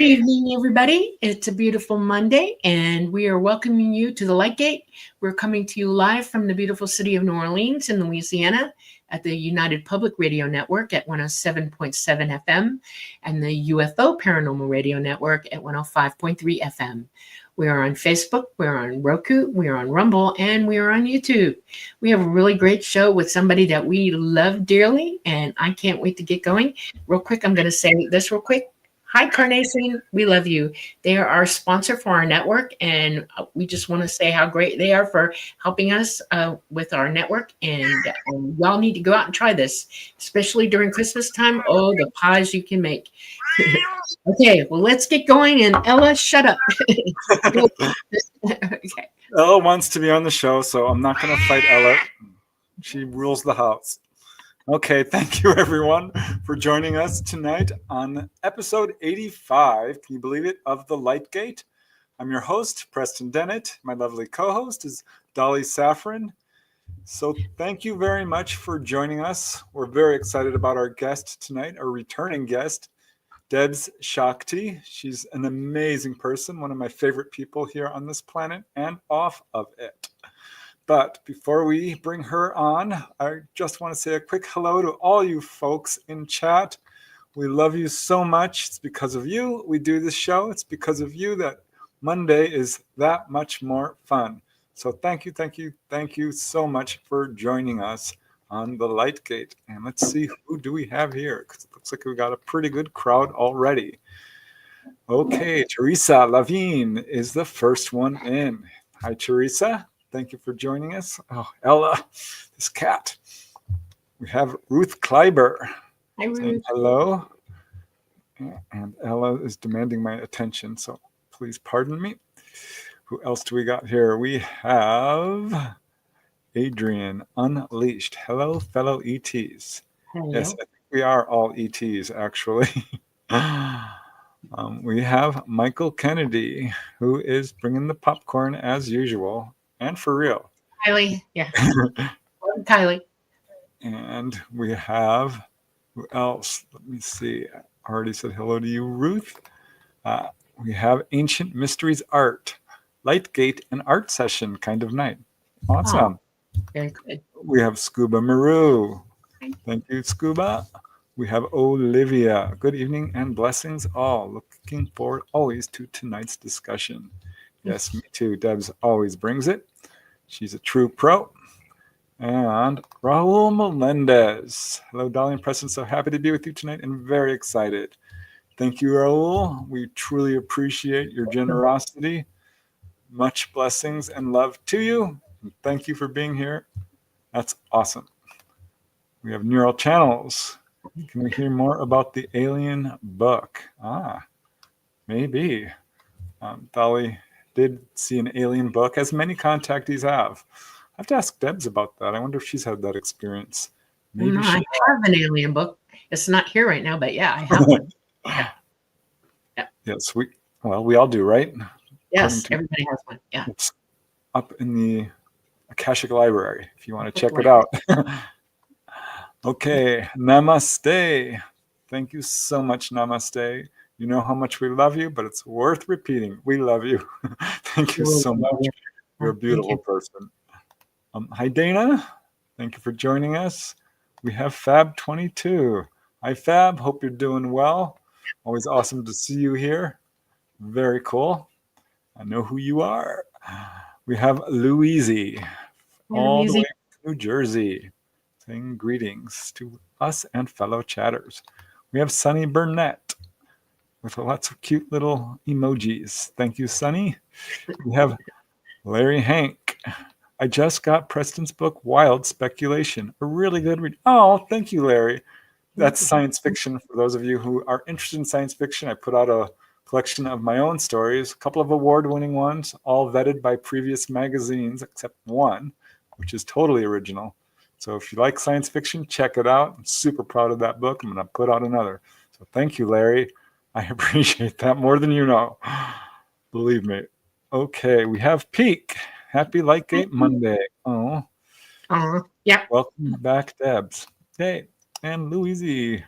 Good evening, everybody. It's a beautiful Monday, and we are welcoming you to the Light Gate. We're coming to you live from the beautiful city of New Orleans in Louisiana at the United Public Radio Network at 107.7 FM and the UFO Paranormal Radio Network at 105.3 FM. We are on Facebook, we're on Roku, we're on Rumble, and we are on YouTube. We have a really great show with somebody that we love dearly, and I can't wait to get going. Real quick, I'm going to say this real quick. Hi, Carnation. We love you. They are our sponsor for our network, and we just want to say how great they are for helping us with our network. And y'all need to go out and try this, especially during Christmas time. Oh, the pies you can make. Okay, well, let's get going. And Ella, shut up. Okay. Ella wants to be on the show, so I'm not going to fight Ella. She rules the house. Okay, thank you everyone for joining us tonight on episode 85, can you believe it, of The Light Gate. I'm your host, Preston Dennett. My lovely co-host is Dolly Safran. So thank you very much for joining us. We're very excited about our guest tonight, our returning guest, Debz Shakti. She's an amazing person, one of my favorite people here on this planet and off of it. But before we bring her on, I just want to say a quick hello to all you folks in chat. We love you so much. It's because of you we do this show. It's because of you that Monday is that much more fun. So thank you so much for joining us on The Light Gate. And let's see, who do we have here? Because it looks like we've got a pretty good crowd already. Okay, Teresa Lavigne is the first one in. Hi, Teresa. Thank you for joining us. Oh, Ella, this cat. We have Ruth Kleiber. Hi, Ruth. Saying hello. And Ella is demanding my attention, so please pardon me. Who else do we got here? We have Adrian Unleashed. Hello, fellow ETs. Hello. Yes, I think we are all ETs, actually. We have Michael Kennedy, who is bringing the popcorn as usual. And for real. Kylie, yeah. Kylie. And we have, who else? Let me see. I already said hello to you, Ruth. We have Ancient Mysteries Art, Lightgate, and art session kind of night. Awesome. Oh, very good. We have Scuba Maru. Thank you, Scuba. We have Olivia. Good evening and blessings all. Looking forward always to tonight's discussion. Yes, me too. Debz always brings it. She's a true pro. And Raul Melendez. Hello, Dolly and Preston. So happy to be with you tonight and very excited. Thank you, Raul. We truly appreciate your generosity. Much blessings and love to you. And thank you for being here. That's awesome. We have Neural Channels. Can we hear more about the alien book? Maybe. Dolly did see an alien book, as many contactees have. I have to ask Debz about that. I wonder if she's had that experience. Maybe I have an alien book. It's not here right now, but yeah, I have one. Yeah. Yes, we all do, right? Yes, everybody has one. Yeah. It's up in the Akashic Library if you want to check it out. Okay, Namaste. Thank you so much, Namaste. You know how much we love you, but it's worth repeating. We love you. Thank you so much. You're a beautiful person. Hi, Dana. Thank you for joining us. We have Fab22. Hi, Fab. Hope you're doing well. Always awesome to see you here. Very cool. I know who you are. We have Louise, all the way from New Jersey, saying greetings to us and fellow chatters. We have Sunny Burnett with lots of cute little emojis. Thank you, Sunny. We have Larry Hank. I just got Preston's book, Wild Speculation. A really good read. Oh, thank you, Larry. That's science fiction. For those of you who are interested in science fiction, I put out a collection of my own stories, a couple of award-winning ones, all vetted by previous magazines, except one, which is totally original. So if you like science fiction, check it out. I'm super proud of that book. I'm going to put out another. So thank you, Larry. I appreciate that more than you know. Believe me. Okay, we have Peak. Happy Lightgate Monday. Oh. Yeah. Welcome back, Debz. Hey, and Louise.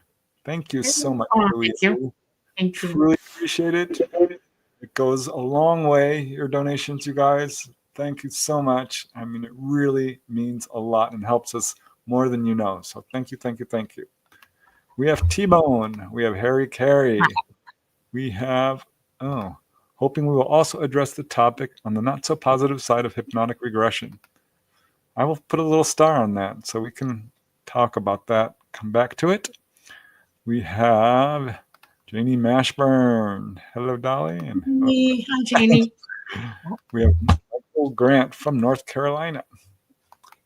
Thank you so much, Louise. Thank you. Thank you. Truly appreciate it. It goes a long way, your donations, you guys. Thank you so much. I mean, it really means a lot and helps us more than you know. So thank you, thank you, thank you. We have T-Bone. We have Harry Carey. We have, hoping we will also address the topic on the not so positive side of hypnotic regression. I will put a little star on that so we can talk about that, come back to it. We have Janie Mashburn. Hello, Dolly. And hello. Hi, Janie. We have Michael Grant from North Carolina.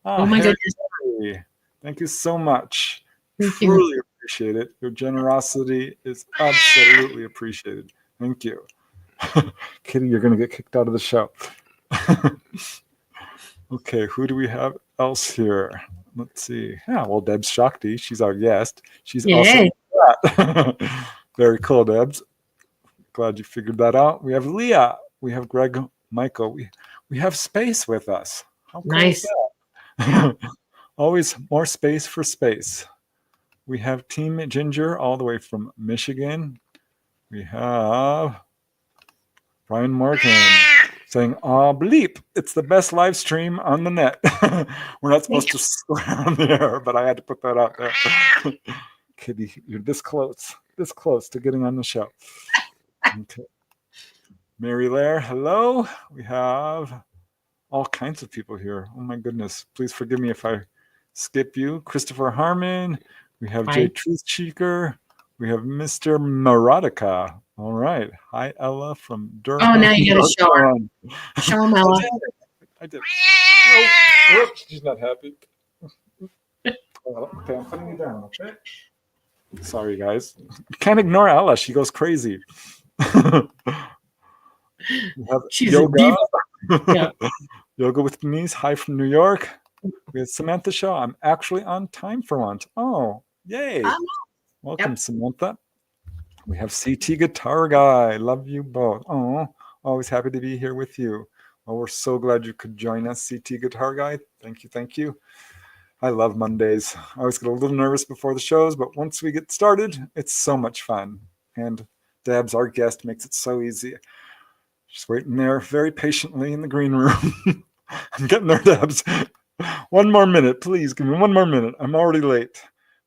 Oh my Harry, goodness. thank you so much. Thank Truly you. appreciate it. Your generosity is absolutely appreciated. Thank you. Kitty, you're going to get kicked out of the show. Okay, who do we have else here? Let's see. Yeah, well, Debz Shakti, she's our guest. She's also very cool, Debz. Glad you figured that out. We have Leah. We have Greg Michael. We have space with us. How cool is that? Always more space for space. We have Team Ginger all the way from Michigan. We have Brian Morgan saying, bleep, it's the best live stream on the net. We're not supposed to swear on the air, but I had to put that out there. Kitty, you're this close to getting on the show. Okay. Mary Lair, hello. We have all kinds of people here. Oh my goodness. Please forgive me if I skip you. Christopher Harmon. We have Jay Truthseeker. We have Mr. Maradika. All right. Hi, Ella from Durham. Oh, now you got to show her. Show him, Ella. I did. Oh, whoops, she's not happy. Okay, I'm putting you down, okay? Sorry, guys. Can't ignore Ella. She goes crazy. She's Yoga. A diva. Yeah. Yoga with Denise. Hi from New York. We have Samantha Shaw. I'm actually on time for once. Oh, yay. Welcome, Samantha. We have CT Guitar Guy. Love you both. Oh, always happy to be here with you. Well, we're so glad you could join us, CT Guitar Guy. Thank you, thank you. I love Mondays. I always get a little nervous before the shows, but once we get started, it's so much fun. And Debz, our guest, makes it so easy. Just waiting there very patiently in the green room. I'm getting there, Debz. One more minute, please. Give me one more minute. I'm already late.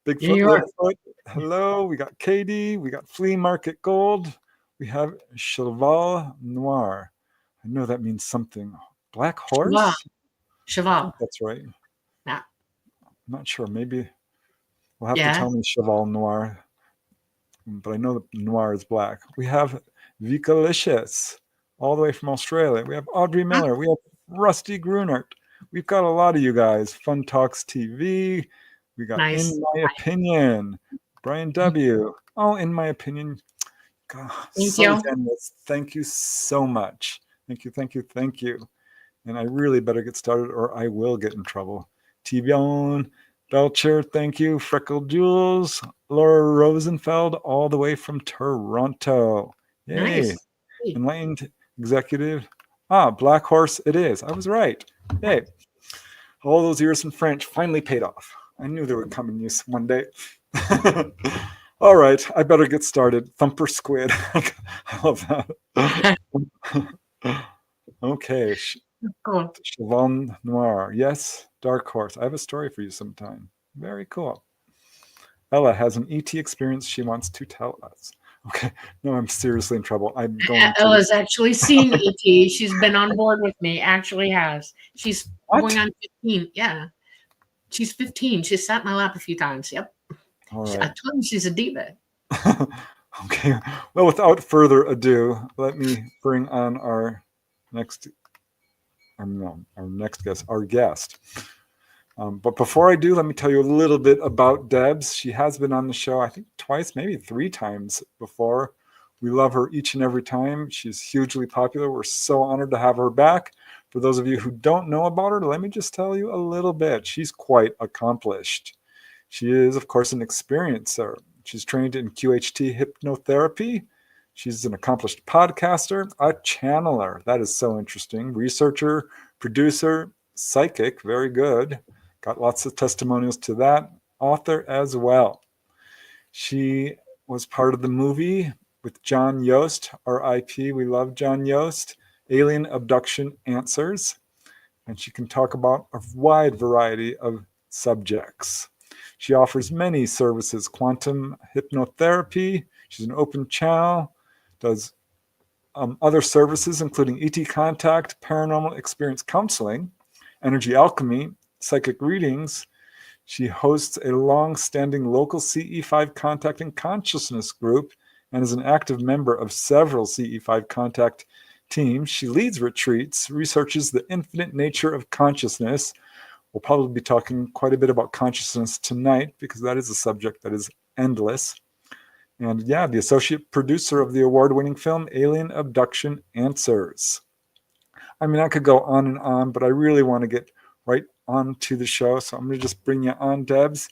Bigfoot, Littlefoot. Hello. We got Katie. We got Flea Market Gold. We have Cheval Noir. I know that means something. Black horse? Cheval. That's right. Yeah. I'm not sure. Maybe we'll have to tell me Cheval Noir. But I know that noir is black. We have Vikalicious, all the way from Australia. We have Audrey Miller. We have Rusty Grunert. We've got a lot of you guys. Fun Talks TV. We got In My Opinion. Brian W. Oh, In My Opinion. God, Thank you. Generous. Thank you so much. Thank you, thank you, thank you. And I really better get started or I will get in trouble. T-Bone, Belcher, thank you. Freckled Jules, Laura Rosenfeld, all the way from Toronto. Yay. Nice. Enlightened Executive. Black Horse it is. I was right. Hey, all those years in French finally paid off. I knew they would come in use one day. All right, I better get started. Thumper Squid. I love that. Okay. Cool. Cheval Noir. Yes, Dark Horse. I have a story for you sometime. Very cool. Ella has an ET experience she wants to tell us. Okay. No, I'm seriously in trouble. I'm going to... Ella's actually seen ET. She's been on board with me. Actually has. She's going on 15. Yeah. She's 15. She's sat in my lap a few times. Yep. All right. I told you she's a diva. Okay. Well, without further ado, let me bring on our next guest. But before I do, let me tell you a little bit about Debz. She has been on the show, I think twice, maybe 3 times before. We love her each and every time. She's hugely popular. We're so honored to have her back. For those of you who don't know about her, let me just tell you a little bit. She's quite accomplished. She is, of course, an experiencer. She's trained in QHT hypnotherapy. She's an accomplished podcaster, a channeler. That is so interesting. Researcher, producer, psychic, very good. Got lots of testimonials to that. Author as well. She was part of the movie with John Yost, RIP. We love John Yost. Alien Abduction Answers. And she can talk about a wide variety of subjects. She offers many services: quantum hypnotherapy. She's an open channel, does other services including ET contact, paranormal experience counseling, energy alchemy, psychic readings. She hosts a long-standing local CE5 contact and consciousness group and is an active member of several CE5 contact teams. She leads retreats, researches the infinite nature of consciousness. We'll probably be talking quite a bit about consciousness tonight because that is a subject that is endless. And yeah, the associate producer of the award-winning film Alien Abduction Answers. I mean, I could go on, but I really want to get right on to the show. So I'm going to just bring you on, Debz.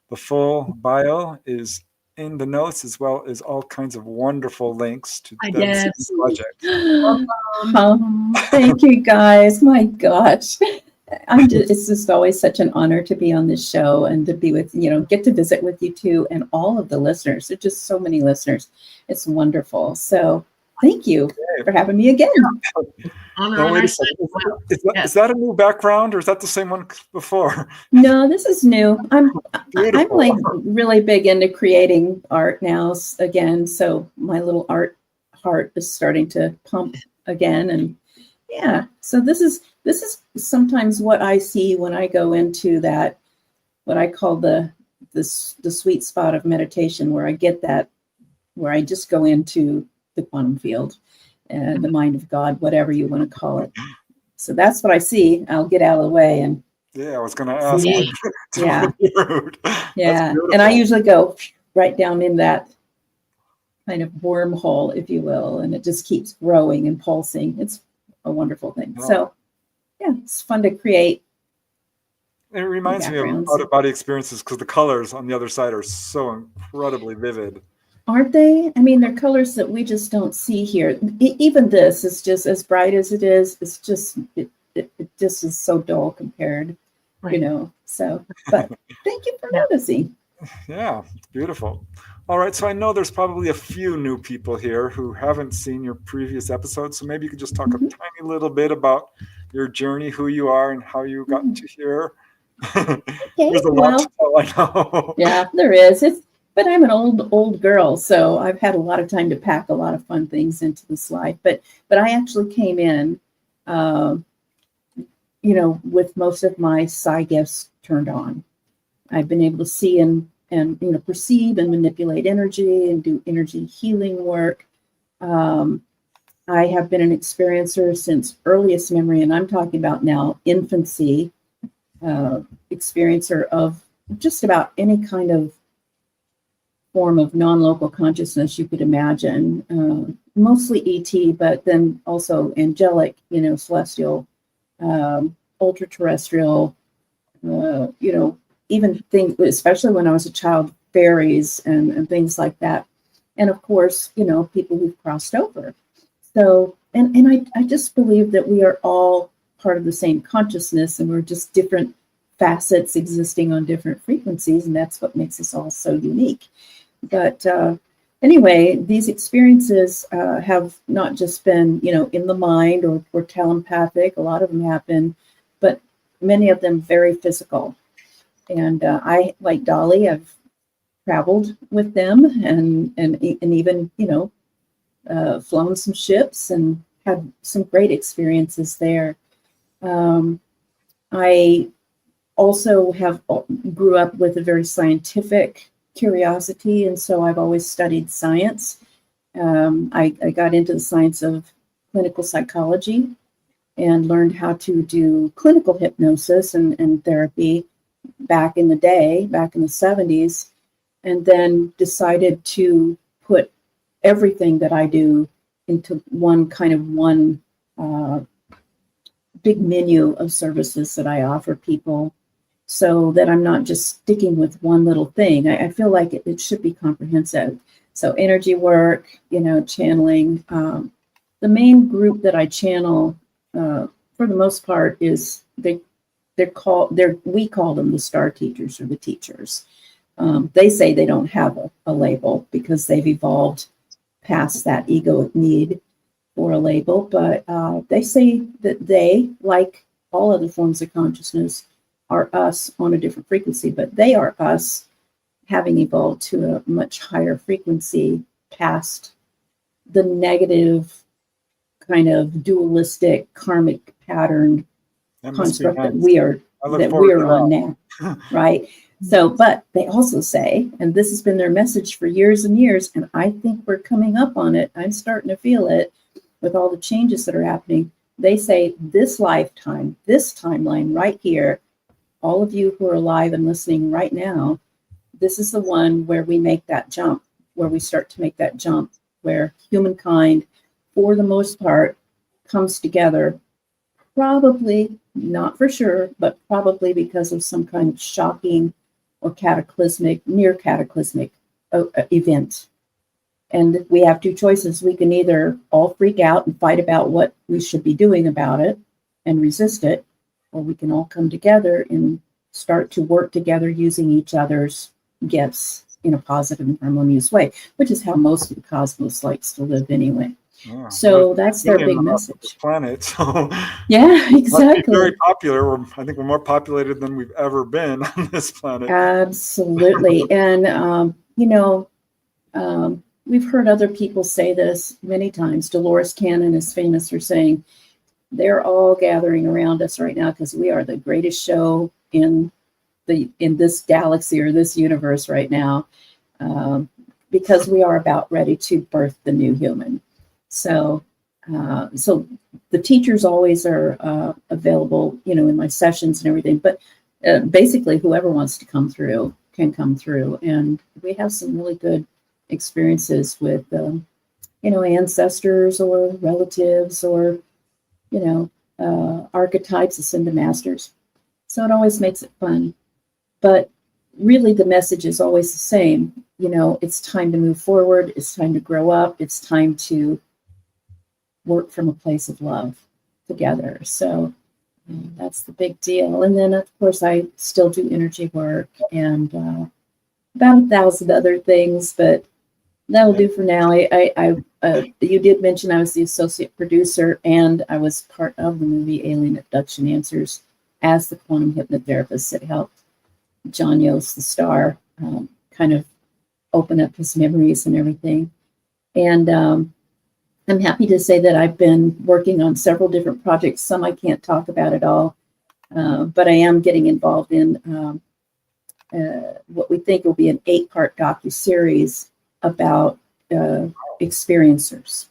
The full bio is in the notes, as well as all kinds of wonderful links to Debz's project. Thank you, guys. My gosh. It's just always such an honor to be on this show and to be with, get to visit with you too, and all of the listeners. There's just so many listeners. It's wonderful. So thank you for having me again. No, wait a second. Is that a new background, or is that the same one before? No, this is new. I'm like really big into creating art now again. So my little art heart is starting to pump again. And yeah, so this is sometimes what I see when I go into that, what I call the sweet spot of meditation, where I get that, where I just go into the quantum field, the mind of God, whatever you want to call it. So that's what I see. I'll get out of the way and. Yeah, I was going to ask. Yeah. Yeah. And I usually go right down in that kind of wormhole, if you will, and it just keeps growing and pulsing. It's a wonderful thing. Oh. So yeah, it's fun to create. It reminds me of out-of-body experiences because the colors on the other side are so incredibly vivid. Aren't they? I mean, they're colors that we just don't see here. Even this is just as bright as it is. It's just, it just is so dull compared, so, but thank you for noticing. Yeah, it's beautiful. All right. So I know there's probably a few new people here who haven't seen your previous episodes. So maybe you could just talk a tiny little bit about your journey, who you are, and how you got to here. Okay, there's a lot to tell, I know. Yeah, there is. But I'm an old girl, so I've had a lot of time to pack a lot of fun things into this life. But I actually came in, with most of my psi gifts turned on. I've been able to see and perceive and manipulate energy and do energy healing work. I have been an experiencer since earliest memory, and I'm talking about now infancy, experiencer of just about any kind of form of non-local consciousness you could imagine, mostly ET, but then also angelic, celestial, ultra-terrestrial, even things, especially when I was a child, fairies and things like that. And of course, people who've crossed over. So, and I just believe that we are all part of the same consciousness, and we're just different facets existing on different frequencies, and that's what makes us all so unique. But anyway, these experiences have not just been, in the mind or telepathic. A lot of them have been, but many of them very physical. And I, like Dolly, I've traveled with them and even, flown some ships and had some great experiences there. I also grew up with a very scientific curiosity, and so I've always studied science. I got into the science of clinical psychology and learned how to do clinical hypnosis and therapy back in the day, back in the 70s, and then decided to put everything that I do into one big menu of services that I offer people, so that I'm not just sticking with one little thing. I feel like it should be comprehensive. So energy work, channeling. The main group that I channel, for the most part, is we call them the star teachers or the teachers. They say they don't have a label because they've evolved past that egoic need for a label. But they say that they, like all other forms of consciousness, are us on a different frequency, but they are us having evolved to a much higher frequency past the negative kind of dualistic karmic pattern construct that we are on now, right? So, but they also say, and this has been their message for years and years, and I think we're coming up on it. I'm starting to feel it with all the changes that are happening. They say this lifetime, this timeline right here, all of you who are alive and listening right now, this is the one where we make that jump, where we start to make that jump, where humankind, for the most part, comes together, probably, not for sure, but probably because of some kind of shocking or cataclysmic, near cataclysmic event. And we have two choices. We can either all freak out and fight about what we should be doing about it and resist it, or we can all come together and start to work together using each other's gifts in a positive and harmonious way, which is how most of the cosmos likes to live anyway. Yeah, so that's their big message. Planet, so yeah, exactly. Very popular. I think we're more populated than we've ever been on this planet. Absolutely, and we've heard other people say this many times. Dolores Cannon is famous for saying they're all gathering around us right now because we are the greatest show in this galaxy or this universe right now, because we are about ready to birth the new human. So the teachers always are available, in my sessions and everything. But basically, whoever wants to come through can come through, and we have some really good experiences with, ancestors or relatives or, archetypes, ascended masters. So it always makes it fun. But really, the message is always the same. It's time to move forward. It's time to grow up. It's time to work from a place of love together. So that's the big deal. And then, of course, I still do energy work and about 1,000 other things, but that'll do for now. You did mention I was the associate producer, and I was part of the movie Alien Abduction Answers as the quantum hypnotherapist that helped John Yost, the star, kind of open up his memories and everything. And I'm happy to say that I've been working on several different projects. Some I can't talk about at all, but I am getting involved in what we think will be an 8-part docuseries about experiencers.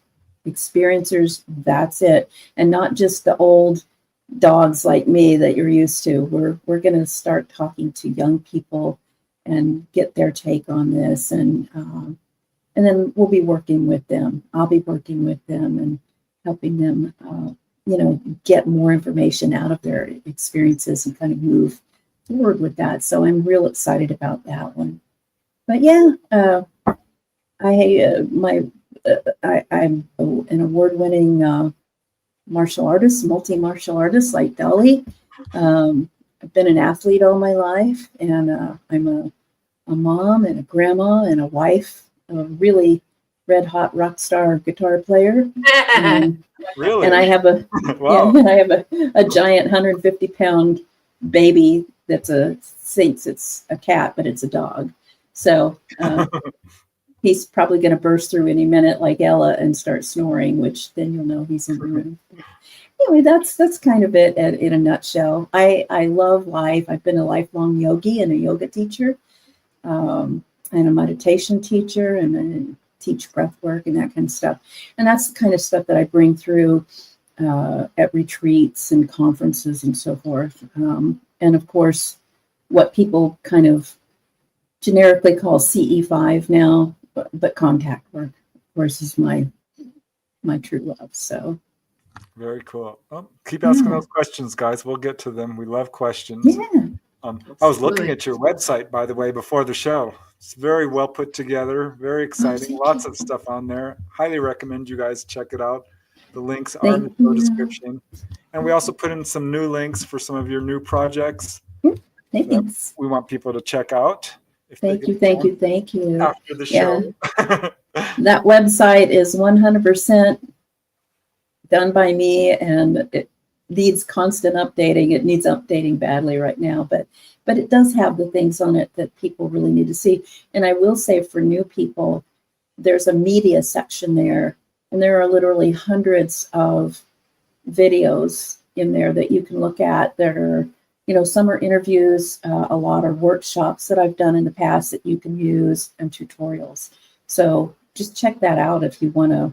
Experiencers, that's it. And not just the old dogs like me that you're used to. We're going to start talking to young people and get their take on this, and then we'll be working with them. I'll be working with them and helping them, get more information out of their experiences and kind of move forward with that. So I'm real excited about that one. But yeah, I'm an award-winning martial artist, multi-martial artist like Dolly. I've been an athlete all my life, and I'm a mom and a grandma and a wife, a really red-hot rock star guitar player. Really? And I have wow. I have a giant 150-pound baby that thinks it's a cat, but it's a dog. So he's probably going to burst through any minute like Ella and start snoring, which then you'll know he's in the room. Anyway, that's kind of it in a nutshell. I love life. I've been a lifelong yogi and a yoga teacher, and a meditation teacher, and I teach breath work and that kind of stuff. And that's the kind of stuff that I bring through at retreats and conferences and so forth. And of course, what people kind of generically call CE5 now, but contact work, of course, is my true love. So very cool. Well, keep asking those questions, guys. We'll get to them. We love questions. Yeah. I was looking at your website, by the way, before the show. It's very well put together, very exciting. Lots of stuff on there. Highly recommend you guys check it out. The links are in the show description. And we also put in some new links for some of your new projects. Thanks. We want people to check out. Thank you. After the show. That website is 100% done by me, and it needs constant updating. It needs updating badly right now, but it does have the things on it that people really need to see. And I will say, for new people, there's a media section there, and there are literally hundreds of videos in there that you can look at. That are, some are interviews, a lot are workshops that I've done in the past that you can use, and tutorials. So just check that out if you want to,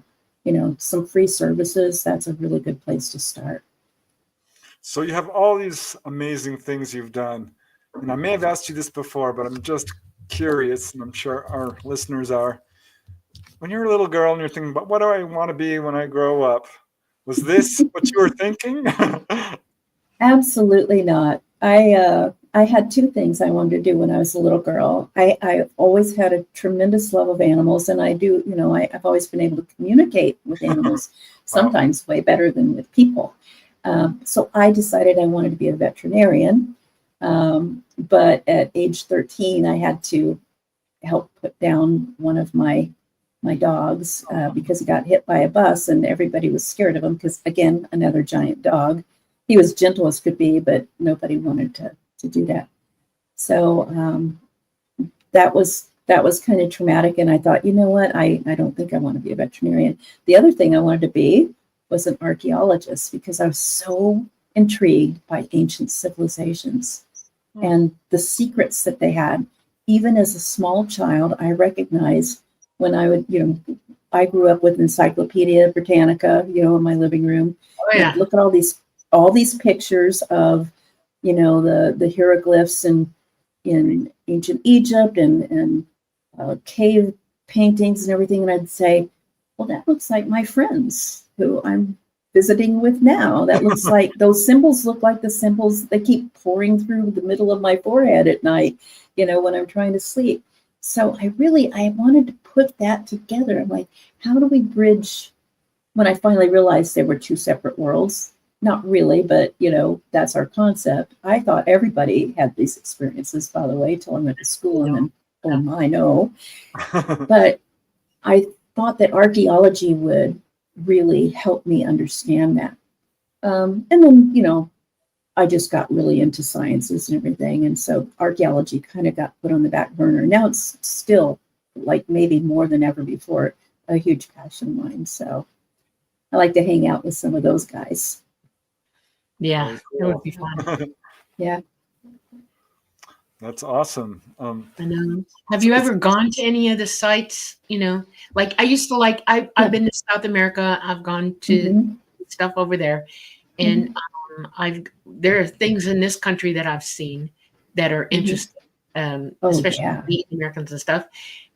some free services. That's a really good place to start. So you have all these amazing things you've done. And I may have asked you this before, but I'm just curious, and I'm sure our listeners are. When you're a little girl and you're thinking about, what do I want to be when I grow up? Was this what you were thinking? Absolutely not. I had two things I wanted to do when I was a little girl. I always had a tremendous love of animals, and I do, I've always been able to communicate with animals, sometimes way better than with people. So I decided I wanted to be a veterinarian. But at age 13, I had to help put down one of my dogs because he got hit by a bus, and everybody was scared of him because, again, another giant dog. He was gentle as could be, but nobody wanted to do that. So that was kind of traumatic, and I thought, you know what, I don't think I want to be a veterinarian. The other thing I wanted to be was an archaeologist, because I was so intrigued by ancient civilizations and the secrets that they had. Even as a small child, I recognized when I would, I grew up with Encyclopedia Britannica, in my living room. Oh, yeah. Look at all these pictures of, the hieroglyphs in ancient Egypt and cave paintings and everything. And I'd say, well, that looks like my friends who I'm visiting with now. That looks like, those symbols look like the symbols they keep pouring through the middle of my forehead at night, when I'm trying to sleep. So I wanted to put that together. I'm like, how do we bridge? When I finally realized there were two separate worlds, not really, but that's our concept. I thought everybody had these experiences, by the way, till I went to school, and then, oh my, no. But I thought that archaeology would really help me understand that. And then, I just got really into sciences and everything. And so archaeology kind of got put on the back burner. Now it's still, like, maybe more than ever before, a huge passion of mine. So I like to hang out with some of those guys. Yeah, that would be fun. Yeah. That's awesome. I know. Have you ever gone to any of the sites? Like I used to I've been to South America. I've gone to stuff over there, and there are things in this country that I've seen that are interesting, especially Native Americans and stuff.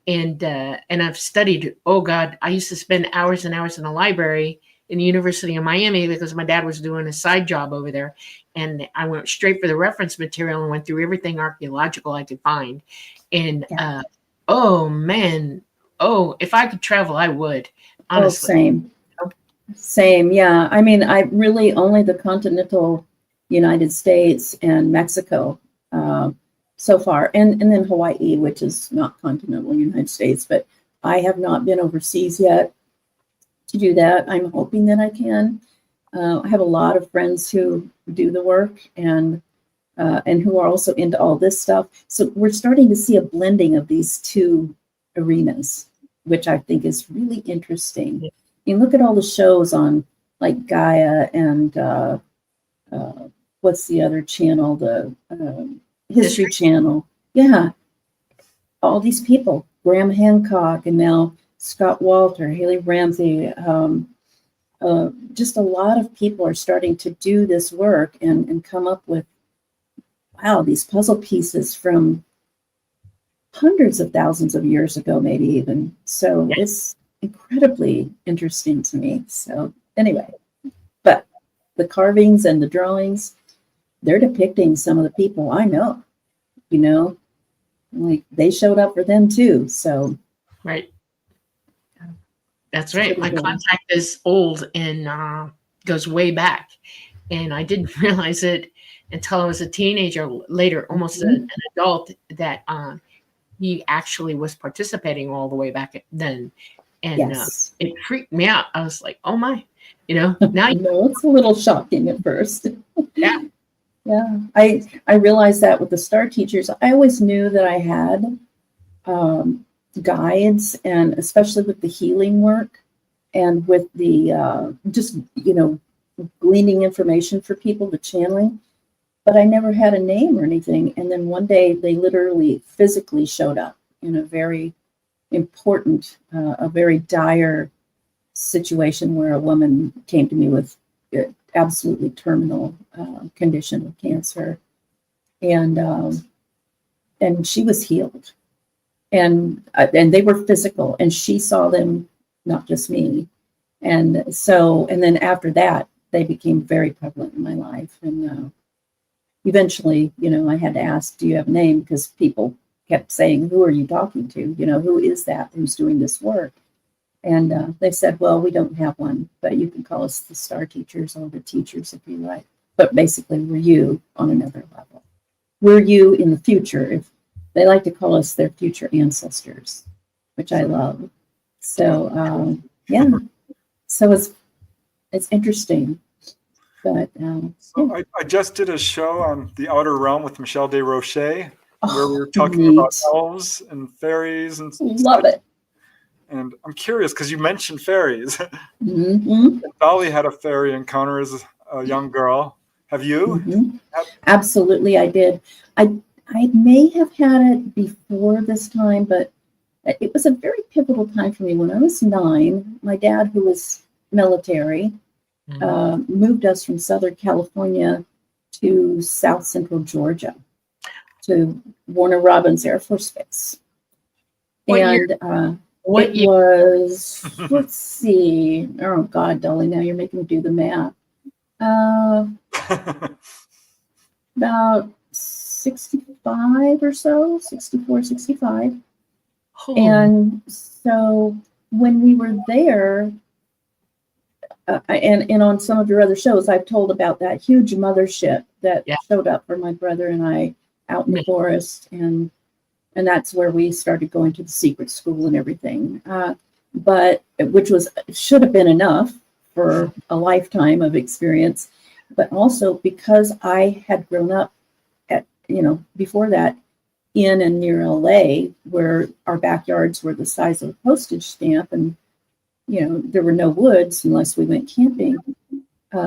And I've studied. Oh God, I used to spend hours and hours in the library in the University of Miami because my dad was doing a side job over there. And I went straight for the reference material and went through everything archaeological I could find. And oh man, if I could travel, I would. Honestly. Same. Yeah. I mean, I really only the continental United States and Mexico so far, and then Hawaii, which is not continental United States, but I have not been overseas yet to do that. I'm hoping that I can. I have a lot of friends who do the work and who are also into all this stuff. So we're starting to see a blending of these two arenas, which I think is really interesting. Yeah. You look at all the shows on like Gaia and what's the other channel? The History Channel. Yeah. All these people, Graham Hancock, and now Scott Walter, Haley Ramsey, just a lot of people are starting to do this work and come up with, wow, these puzzle pieces from hundreds of thousands of years ago, maybe even. So it's incredibly interesting to me. So anyway, but the carvings and the drawings, they're depicting some of the people I know, like they showed up for them too. So. Right. That's right. My contact is old and goes way back. And I didn't realize it until I was a teenager, later, almost an adult, that he actually was participating all the way back then. And Yes. it freaked me out. I was like, oh my, now No, it's a little shocking at first. Yeah. Yeah. I realized that with the star teachers. I always knew that I had guides, and especially with the healing work and with the just, gleaning information for people, the channeling. But I never had a name or anything. And then one day they literally physically showed up in a very important, a very dire situation where a woman came to me with absolutely terminal condition of cancer. And she was healed. And they were physical, and she saw them, not just me. And then after that, they became very prevalent in my life. And eventually, I had to ask, do you have a name? Because people kept saying, who are you talking to? Who is that who's doing this work? And they said, well, we don't have one, but you can call us the star teachers or the teachers if you like. But basically, we're you on another level. We're you in the future. If they like to call us their future ancestors, which I love. So, yeah. So it's interesting. But so I just did a show on The Outer Realm with Michelle DeRoche, where we were talking neat. about elves and fairies and Love such. it. And I'm curious because you mentioned fairies. Mm-hmm. Dolly had a fairy encounter as a young girl. Have you? Mm-hmm. Absolutely, I did. I may have had it before this time, but it was a very pivotal time for me. When I was 9, my dad, who was military, moved us from Southern California to South Central Georgia, to Warner Robins Air Force Base. What and year? What year? Was, let's see. Oh God, Dolly, now you're making me do the math. About 65 or so, 64, 65. Oh. And so when we were there, and on some of your other shows, I've told about that huge mothership that showed up for my brother and I out in the forest, and that's where we started going to the secret school and everything. But which should have been enough for a lifetime of experience. But also because I had grown up before that in and near LA, where our backyards were the size of a postage stamp, and there were no woods unless we went camping.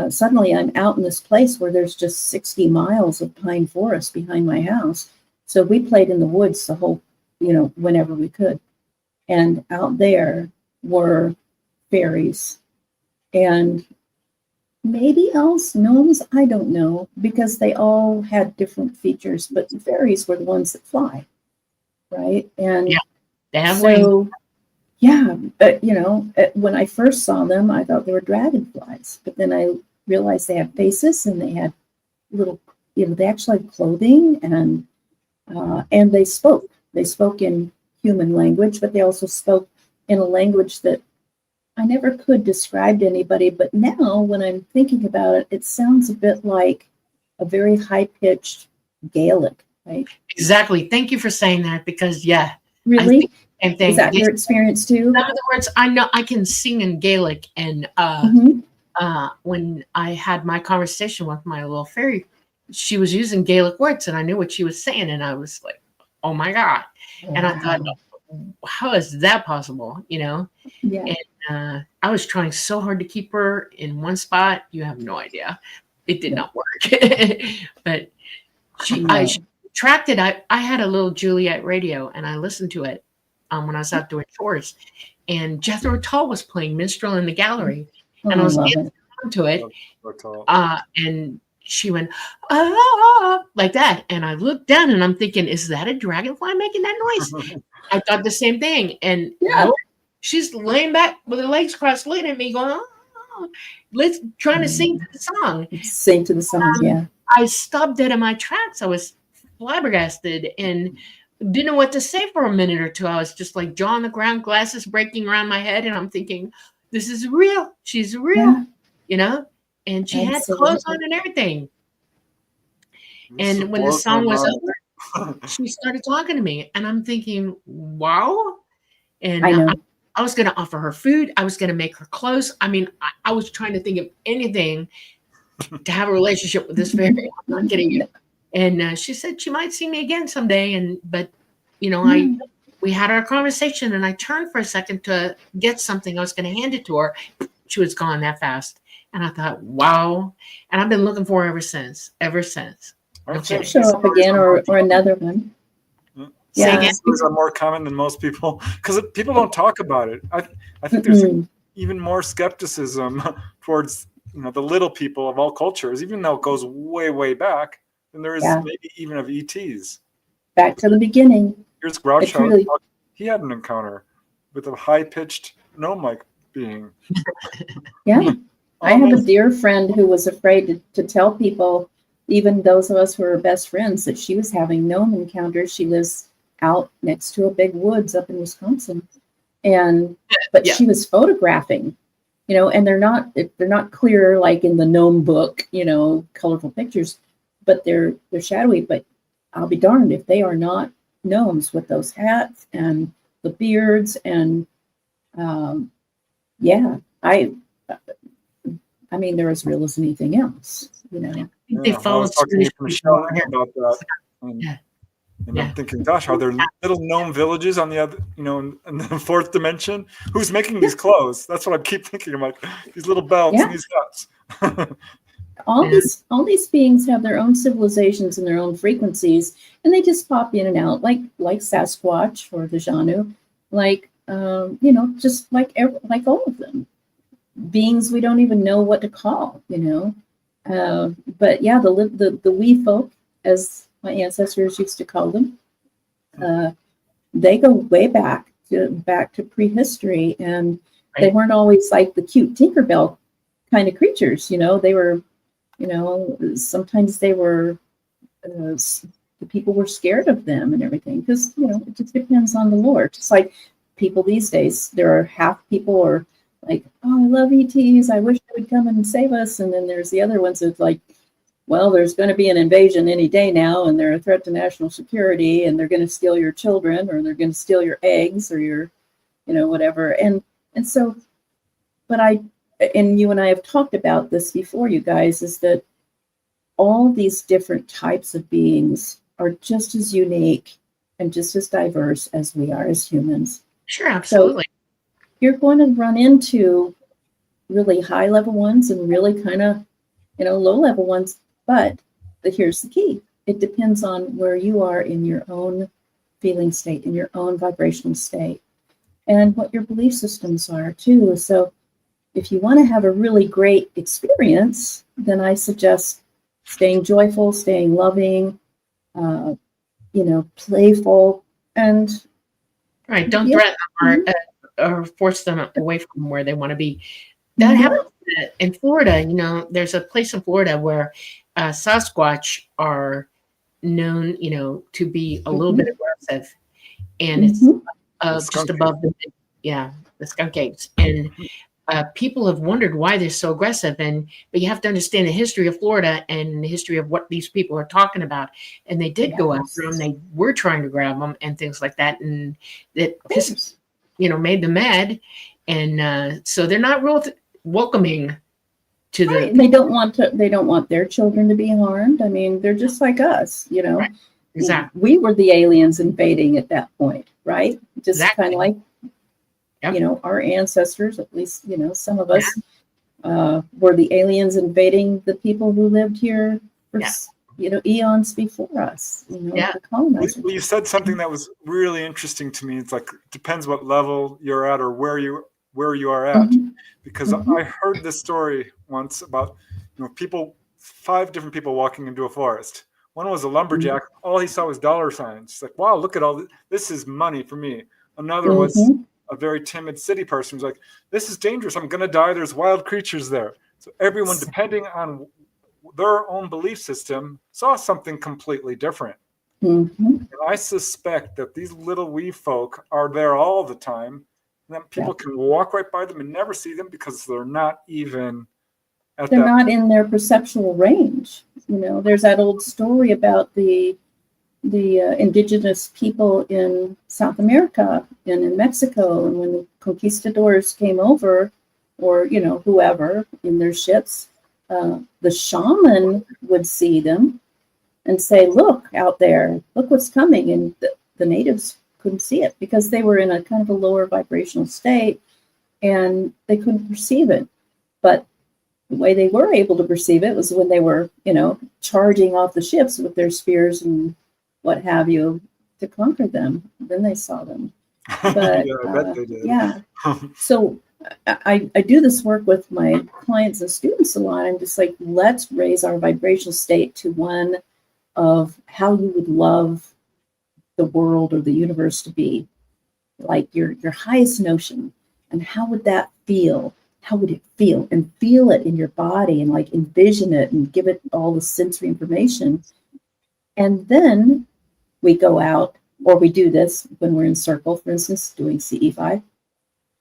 Suddenly I'm out in this place where there's just 60 miles of pine forest behind my house. So we played in the woods the whole, whenever we could. And out there were fairies and maybe elves, gnomes, I don't know, because they all had different features, but the fairies were the ones that fly, right? And they have so, but when I first saw them, I thought they were dragonflies, but then I realized they had faces and they had little, they actually had clothing, and they spoke. They spoke in human language, but they also spoke in a language that I never could describe to anybody. But now when I'm thinking about it, it sounds a bit like a very high-pitched Gaelic, right? Exactly. Thank you for saying that, because really? Same thing. Is that your experience too? In other words, I know I can sing in Gaelic, and when I had my conversation with my little fairy, she was using Gaelic words, and I knew what she was saying, and I was like, "Oh my God!" And I thought, "How is that possible?" Yeah. And I was trying so hard to keep her in one spot. You have no idea. It did not work. But I tracked it. I had a little Juliet radio, and I listened to it when I was out doing chores. And Jethro Tull was playing Minstrel in the Gallery, and I was dancing to it. And she went, like that. And I looked down, and I'm thinking, is that a dragonfly making that noise? I thought the same thing. And she's laying back with her legs crossed, looking at me, going, trying to sing to the song. Sing to the song, I stopped dead in my tracks. I was flabbergasted and didn't know what to say for a minute or two. I was just like jaw on the ground, glasses breaking around my head, and I'm thinking, this is real. She's real, and she had clothes on and everything. And when the song was over, she started talking to me, and I'm thinking, wow. And I know. I was going to offer her food. I was going to make her clothes. I mean, I was trying to think of anything to have a relationship with this fairy. I'm not kidding you. And she said she might see me again someday. But we had our conversation, and I turned for a second to get something. I was going to hand it to her. She was gone that fast. And I thought, wow. And I've been looking for her ever since. She'll show up again or another one. Yeah, stories are more common than most people because people don't talk about it. I think there's even more skepticism towards the little people of all cultures, even though it goes way, way back than there is maybe even of ETs. Back to the beginning. Here's Groucho. He had an encounter with a high-pitched gnome-like being. Yeah. I have a dear friend who was afraid to tell people, even those of us who are best friends, that she was having gnome encounters. She lives out next to a big woods up in Wisconsin, but she was photographing, and they're not clear like in the gnome book, colorful pictures, but they're shadowy. But I'll be darned if they are not gnomes with those hats and the beards and I mean, they're as real as anything else, They follow about that. And I'm thinking, gosh, are there little gnome villages on the other, in the fourth dimension? Who's making these clothes? That's what I keep thinking. I'm like, these little belts and these hats. All these beings have their own civilizations and their own frequencies, and they just pop in and out, like Sasquatch or the Janu, just like all of them. Beings we don't even know what to call, But yeah, the wee folk, as my ancestors used to call them, they go way back to prehistory, and they weren't always like the cute Tinkerbell kind of creatures. They were, sometimes they were, the people were scared of them and everything because it just depends on the lore. Just like people these days, there are half people are like, oh, I love ETs. I wish they would come and save us, and then there's the other ones that's like, well, there's going to be an invasion any day now, and they're a threat to national security, and they're going to steal your children, or they're going to steal your eggs, or your, whatever. And so, and you and I have talked about this before, you guys, is that all these different types of beings are just as unique and just as diverse as we are as humans. Sure, absolutely. So you're going to run into really high level ones and really kind of, low level ones. But here's the key. It depends on where you are in your own feeling state, in your own vibrational state, and what your belief systems are too. So if you want to have a really great experience, then I suggest staying joyful, staying loving, playful, and right. Don't threaten them or force them away from where they want to be. That happens in Florida. There's a place in Florida where Sasquatch are known, to be a little bit aggressive, and it's just above the skunk apes. And people have wondered why they're so aggressive. But you have to understand the history of Florida and the history of what these people are talking about. And they did go after them. They were trying to grab them and things like that. And it made them mad. And so they're not real welcoming to the. They don't want their children to be harmed. I mean, they're just like us, Right. Exactly. We were the aliens invading at that point, right? Just kind of like, our ancestors, at least, some of us were the aliens invading the people who lived here for, eons before us. The colonizers. You said something that was really interesting to me. It's like, it depends what level you're at or where you are at. Because I heard this story once about, 5 different people walking into a forest. One was a lumberjack. All he saw was dollar signs. It's like, wow, look at all this. This is money for me. Another was a very timid city person who's like, this is dangerous. I'm going to die. There's wild creatures there. So everyone, depending on their own belief system, saw something completely different. And I suspect that these little wee folk are there all the time. And then people can walk right by them and never see them because they're not even not in their perceptual range. There's that old story about the indigenous people in South America and in Mexico, and when the conquistadors came over, or whoever in their ships, the shaman would see them and say, "Look out there, look what's coming," and the natives couldn't see it because they were in a kind of a lower vibrational state and they couldn't perceive it. But the way they were able to perceive it was when they were, charging off the ships with their spears and what have you to conquer them. Then they saw them. But yeah, I bet they did. Yeah. So I do this work with my clients and students a lot. I'm just like, let's raise our vibrational state to one of how you would love the world or the universe to be, like your highest notion. And how would that feel? How would it feel? And feel it in your body and like envision it and give it all the sensory information. And then we go out, or we do this when we're in circle, for instance, doing CE5.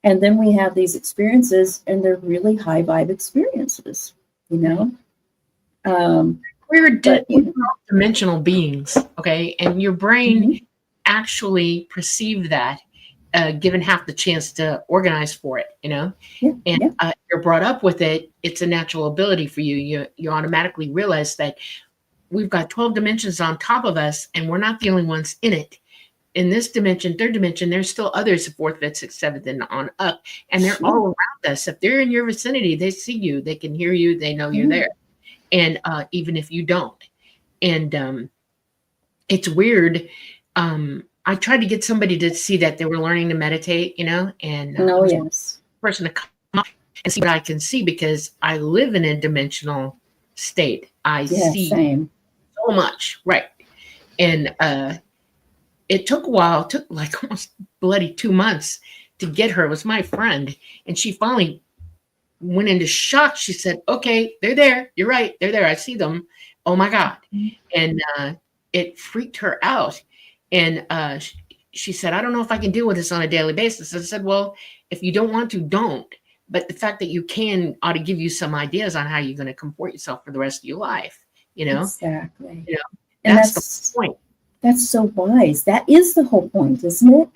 And then we have these experiences, and they're really high vibe experiences, We're dimensional beings, okay? And your brain actually perceived that, given half the chance to organize for it, you're brought up with it. It's a natural ability for you. You automatically realize that we've got 12 dimensions on top of us, and we're not the only ones in it. In this dimension, third dimension, there's still others, fourth, fifth, sixth, seventh, and on up, and they're all around us. If they're in your vicinity, they see you, they can hear you, they know you're there, and even if you don't. And it's weird. I tried to get somebody to see that they were learning to meditate, and person to come up and see what I can see, because I live in a dimensional state. I see so much, right? And it took a while. It took like almost bloody 2 months to get her. It was my friend, and she finally went into shock. She said, "Okay, they're there. You're right. They're there. I see them. Oh my God." And it freaked her out. And she said, "I don't know if I can deal with this on a daily basis." I said, "Well, if you don't want to, don't. But the fact that you can ought to give you some ideas on how you're going to comport yourself for the rest of your life." Exactly. And that's the point. That's so wise. That is the whole point, isn't it?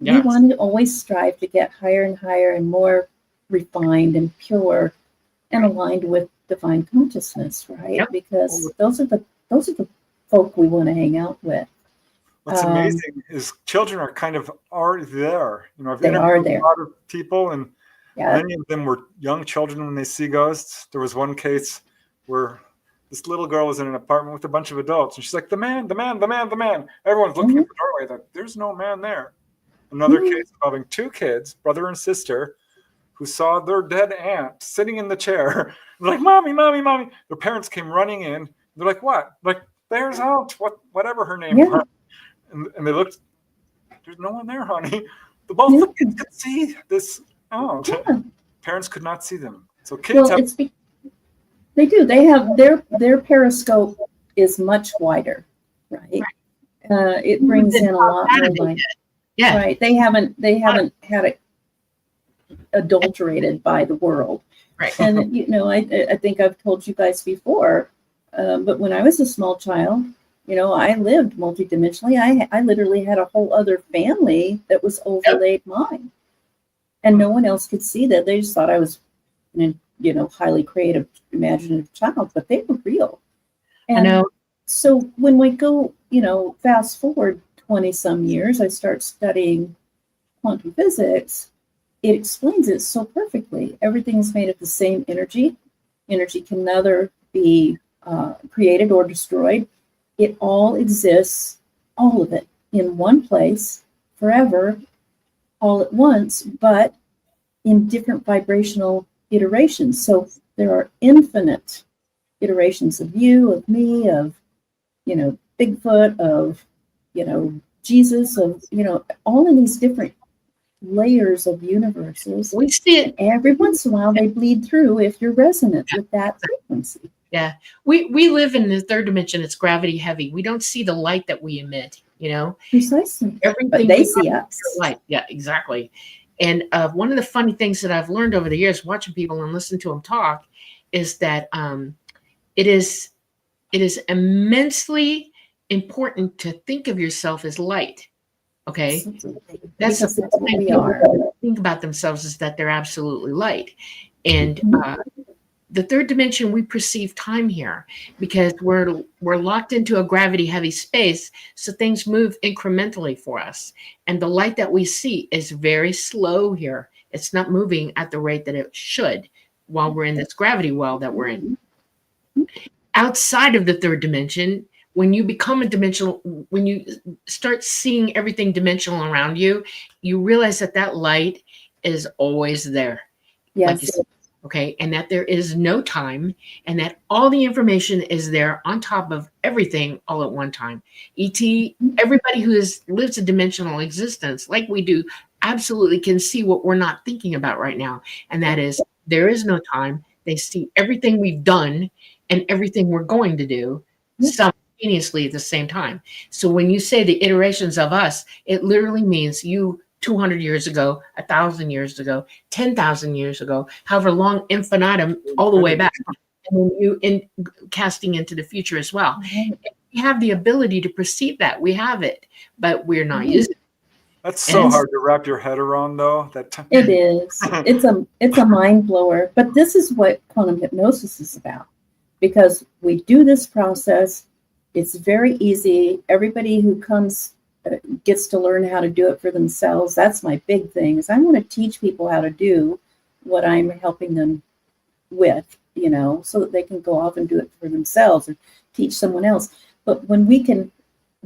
Yes. We want to always strive to get higher and higher and more refined and pure and aligned with divine consciousness, right? Yep. Because those are the folk we want to hang out with. What's amazing is children are kind of already there. I've They are interviewed there. a lot of people, and many of them were young children when they see ghosts. There was one case where this little girl was in an apartment with a bunch of adults, and she's like, the man. Everyone's looking at the doorway, like, there's no man there. Another case involving two kids, brother and sister, who saw their dead aunt sitting in the chair. They're like, "Mommy." Their parents came running in. They're like, "What?" Like, "There's aunt, whatever her name was." And they looked, "There's no one there, honey." Both the kids could see this aunt. Parents could not see them. So kids they do. They have their periscope is much wider, right? It brings in a lot more light. Yeah. Right. They haven't had it adulterated by the world. Right. And I think I've told you guys before, but when I was a small child, I lived multidimensionally. I literally had a whole other family that was overlaid mine, and no one else could see that. They just thought I was highly creative, imaginative child, but they were real. And I know. So when we go, fast forward 20 some years, I start studying quantum physics. It explains it so perfectly. Everything is made of the same energy. Energy can neither be created or destroyed. It all exists, all of it, in one place, forever, all at once, but in different vibrational iterations. So there are infinite iterations of you, of me, of, Bigfoot, of, Jesus, of, all of these different layers of universes. We see it every once in a while. They bleed through if you're resonant with that frequency. Yeah, we live in the third dimension. It's gravity heavy. We don't see the light that we emit. Precisely. Everything but they see us. Light. Yeah, exactly. And one of the funny things that I've learned over the years, watching people and listening to them talk, is that it is immensely important to think of yourself as light. Okay. Absolutely. That's Because the that's what we thing are. people think about themselves, is that they're absolutely light. And the third dimension, we perceive time here because we're locked into a gravity heavy space. So things move incrementally for us. And the light that we see is very slow here. It's not moving at the rate that it should while we're in this gravity well that we're in. Outside of the third dimension, when you become a dimensional, when you start seeing everything dimensional around you, you realize that that light is always there. Yes. Like you said, okay, and that there is no time, and that all the information is there on top of everything all at one time. Everybody who lives a dimensional existence like we do absolutely can see what we're not thinking about right now, and that is there is no time. They see everything we've done and everything we're going to do simultaneously at the same time. So when you say the iterations of us, it literally means you 200 years ago, 1,000 years ago, 10,000 years ago, however long, infinitum, all the way back. And then you casting into the future as well. We have the ability to perceive that. We have it, but we're not using it. That's so hard to wrap your head around, though. It is. It's a mind blower. But this is what quantum hypnosis is about. Because we do this process, it's very easy. Everybody who comes gets to learn how to do it for themselves. That's my big thing, is I want to teach people how to do what I'm helping them with, so that they can go off and do it for themselves or teach someone else. But when we can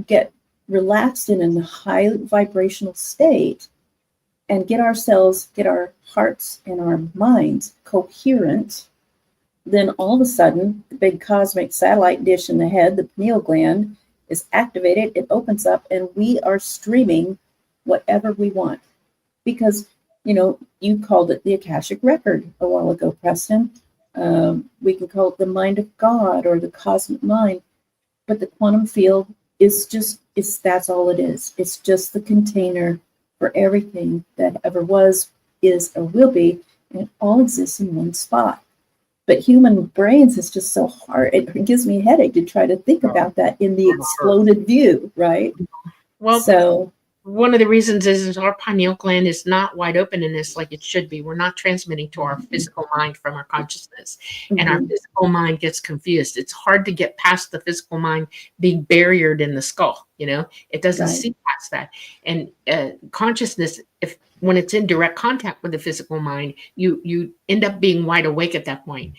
get relaxed in a high vibrational state and get our hearts and our minds coherent, then all of a sudden, the big cosmic satellite dish in the head, the pineal gland, is activated, it opens up, and we are streaming whatever we want. Because, you called it the Akashic Record a while ago, Preston. We can call it the mind of God or the cosmic mind. But the quantum field that's all it is. It's just the container for everything that ever was, is, or will be, and it all exists in one spot. But human brains is just so hard. It gives me a headache to try to think about that in the exploded view, right? Well, so one of the reasons is our pineal gland is not wide open in this like it should be. We're not transmitting to our physical mind from our consciousness. And our physical mind gets confused. It's hard to get past the physical mind being barriered in the skull. It doesn't see past that. And consciousness, when it's in direct contact with the physical mind, you end up being wide awake at that point.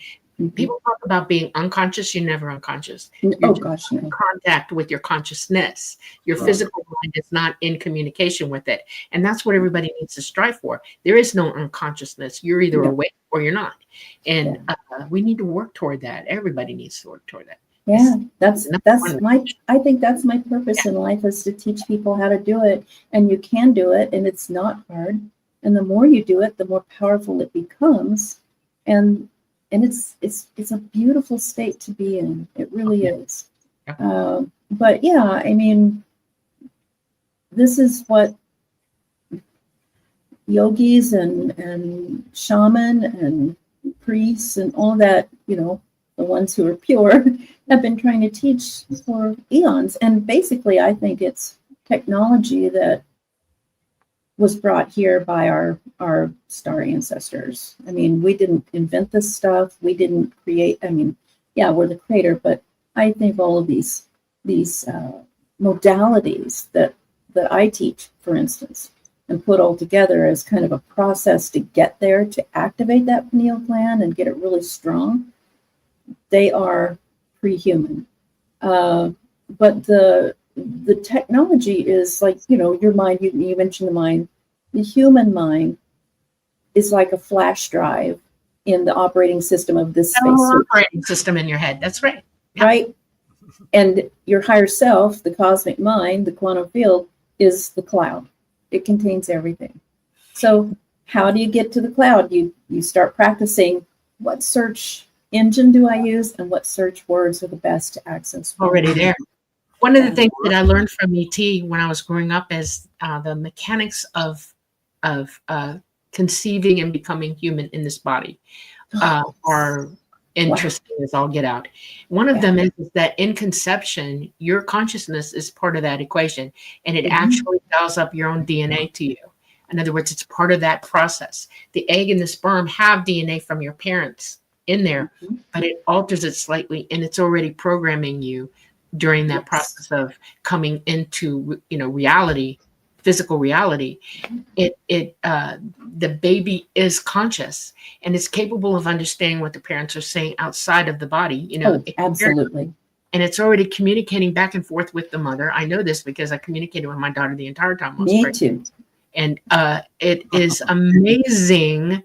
People talk about being unconscious. You're never unconscious. You're in contact with your consciousness. Your physical mind is not in communication with it. And that's what everybody needs to strive for. There is no unconsciousness. You're either awake or you're not. And we need to work toward that. Everybody needs to work toward that. Yeah, I think that's my purpose in life, is to teach people how to do it. And you can do it, and it's not hard. And the more you do it, the more powerful it becomes. And it's a beautiful state to be in. It really is. But yeah, this is what yogis and shaman and priests and all that, the ones who are pure, have been trying to teach for eons. And basically, I think it's technology that was brought here by our star ancestors. We didn't invent this stuff. We didn't create, we're the creator, but I think all of these modalities that I teach, for instance, and put all together as kind of a process to get there, to activate that pineal gland and get it really strong, they are pre-human. But the technology is like, your mind, you mentioned the mind. The human mind is like a flash drive in the operating system of this spacesuit. Operating system in your head. That's right. Yeah. Right? And your higher self, the cosmic mind, the quantum field, is the cloud. It contains everything. So how do you get to the cloud? You start practicing, what search engine do I use and what search words are the best to access? Already there. One of the things that I learned from ET when I was growing up is the mechanics of conceiving and becoming human in this body are interesting as all get out. One of them is that in conception, your consciousness is part of that equation, and it actually dials up your own DNA to you. In other words, it's part of that process. The egg and the sperm have DNA from your parents in there, but it alters it slightly, and it's already programming you during that process of coming into, reality, physical reality. The baby is conscious and is capable of understanding what the parents are saying outside of the body. Absolutely. And it's already communicating back and forth with the mother. I know this because I communicated with my daughter the entire time. Me too. And it is amazing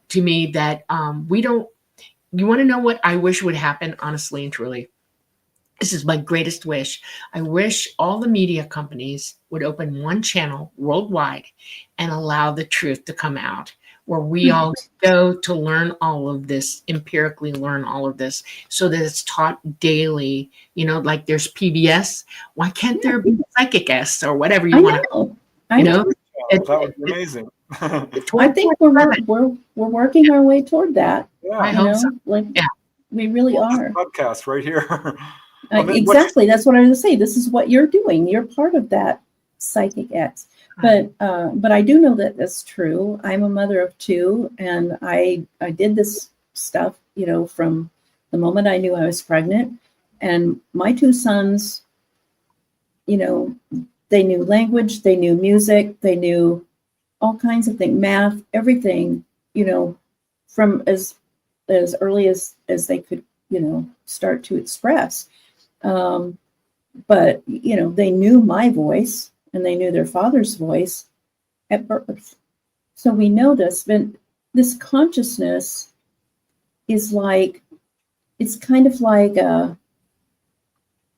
to me that you want to know what I wish would happen, honestly and truly? This is my greatest wish. I wish all the media companies would open one channel worldwide and allow the truth to come out, where we all go to learn all of this, empirically learn all of this, so that it's taught daily. Like there's PBS. Why can't there be Psychic S or whatever you want to? That would be amazing. I think we're working our way toward that. Yeah, I hope so. We really are. Podcast right here. Exactly. That's what I was going to say. This is what you're doing. You're part of that Psychic X. But I do know that that's true. I'm a mother of two, and I did this stuff, from the moment I knew I was pregnant. And my two sons, they knew language, they knew music, they knew all kinds of things, math, everything, from as early as they could, start to express. But, they knew my voice and they knew their father's voice at birth. So we know this, but this consciousness is it's kind of like a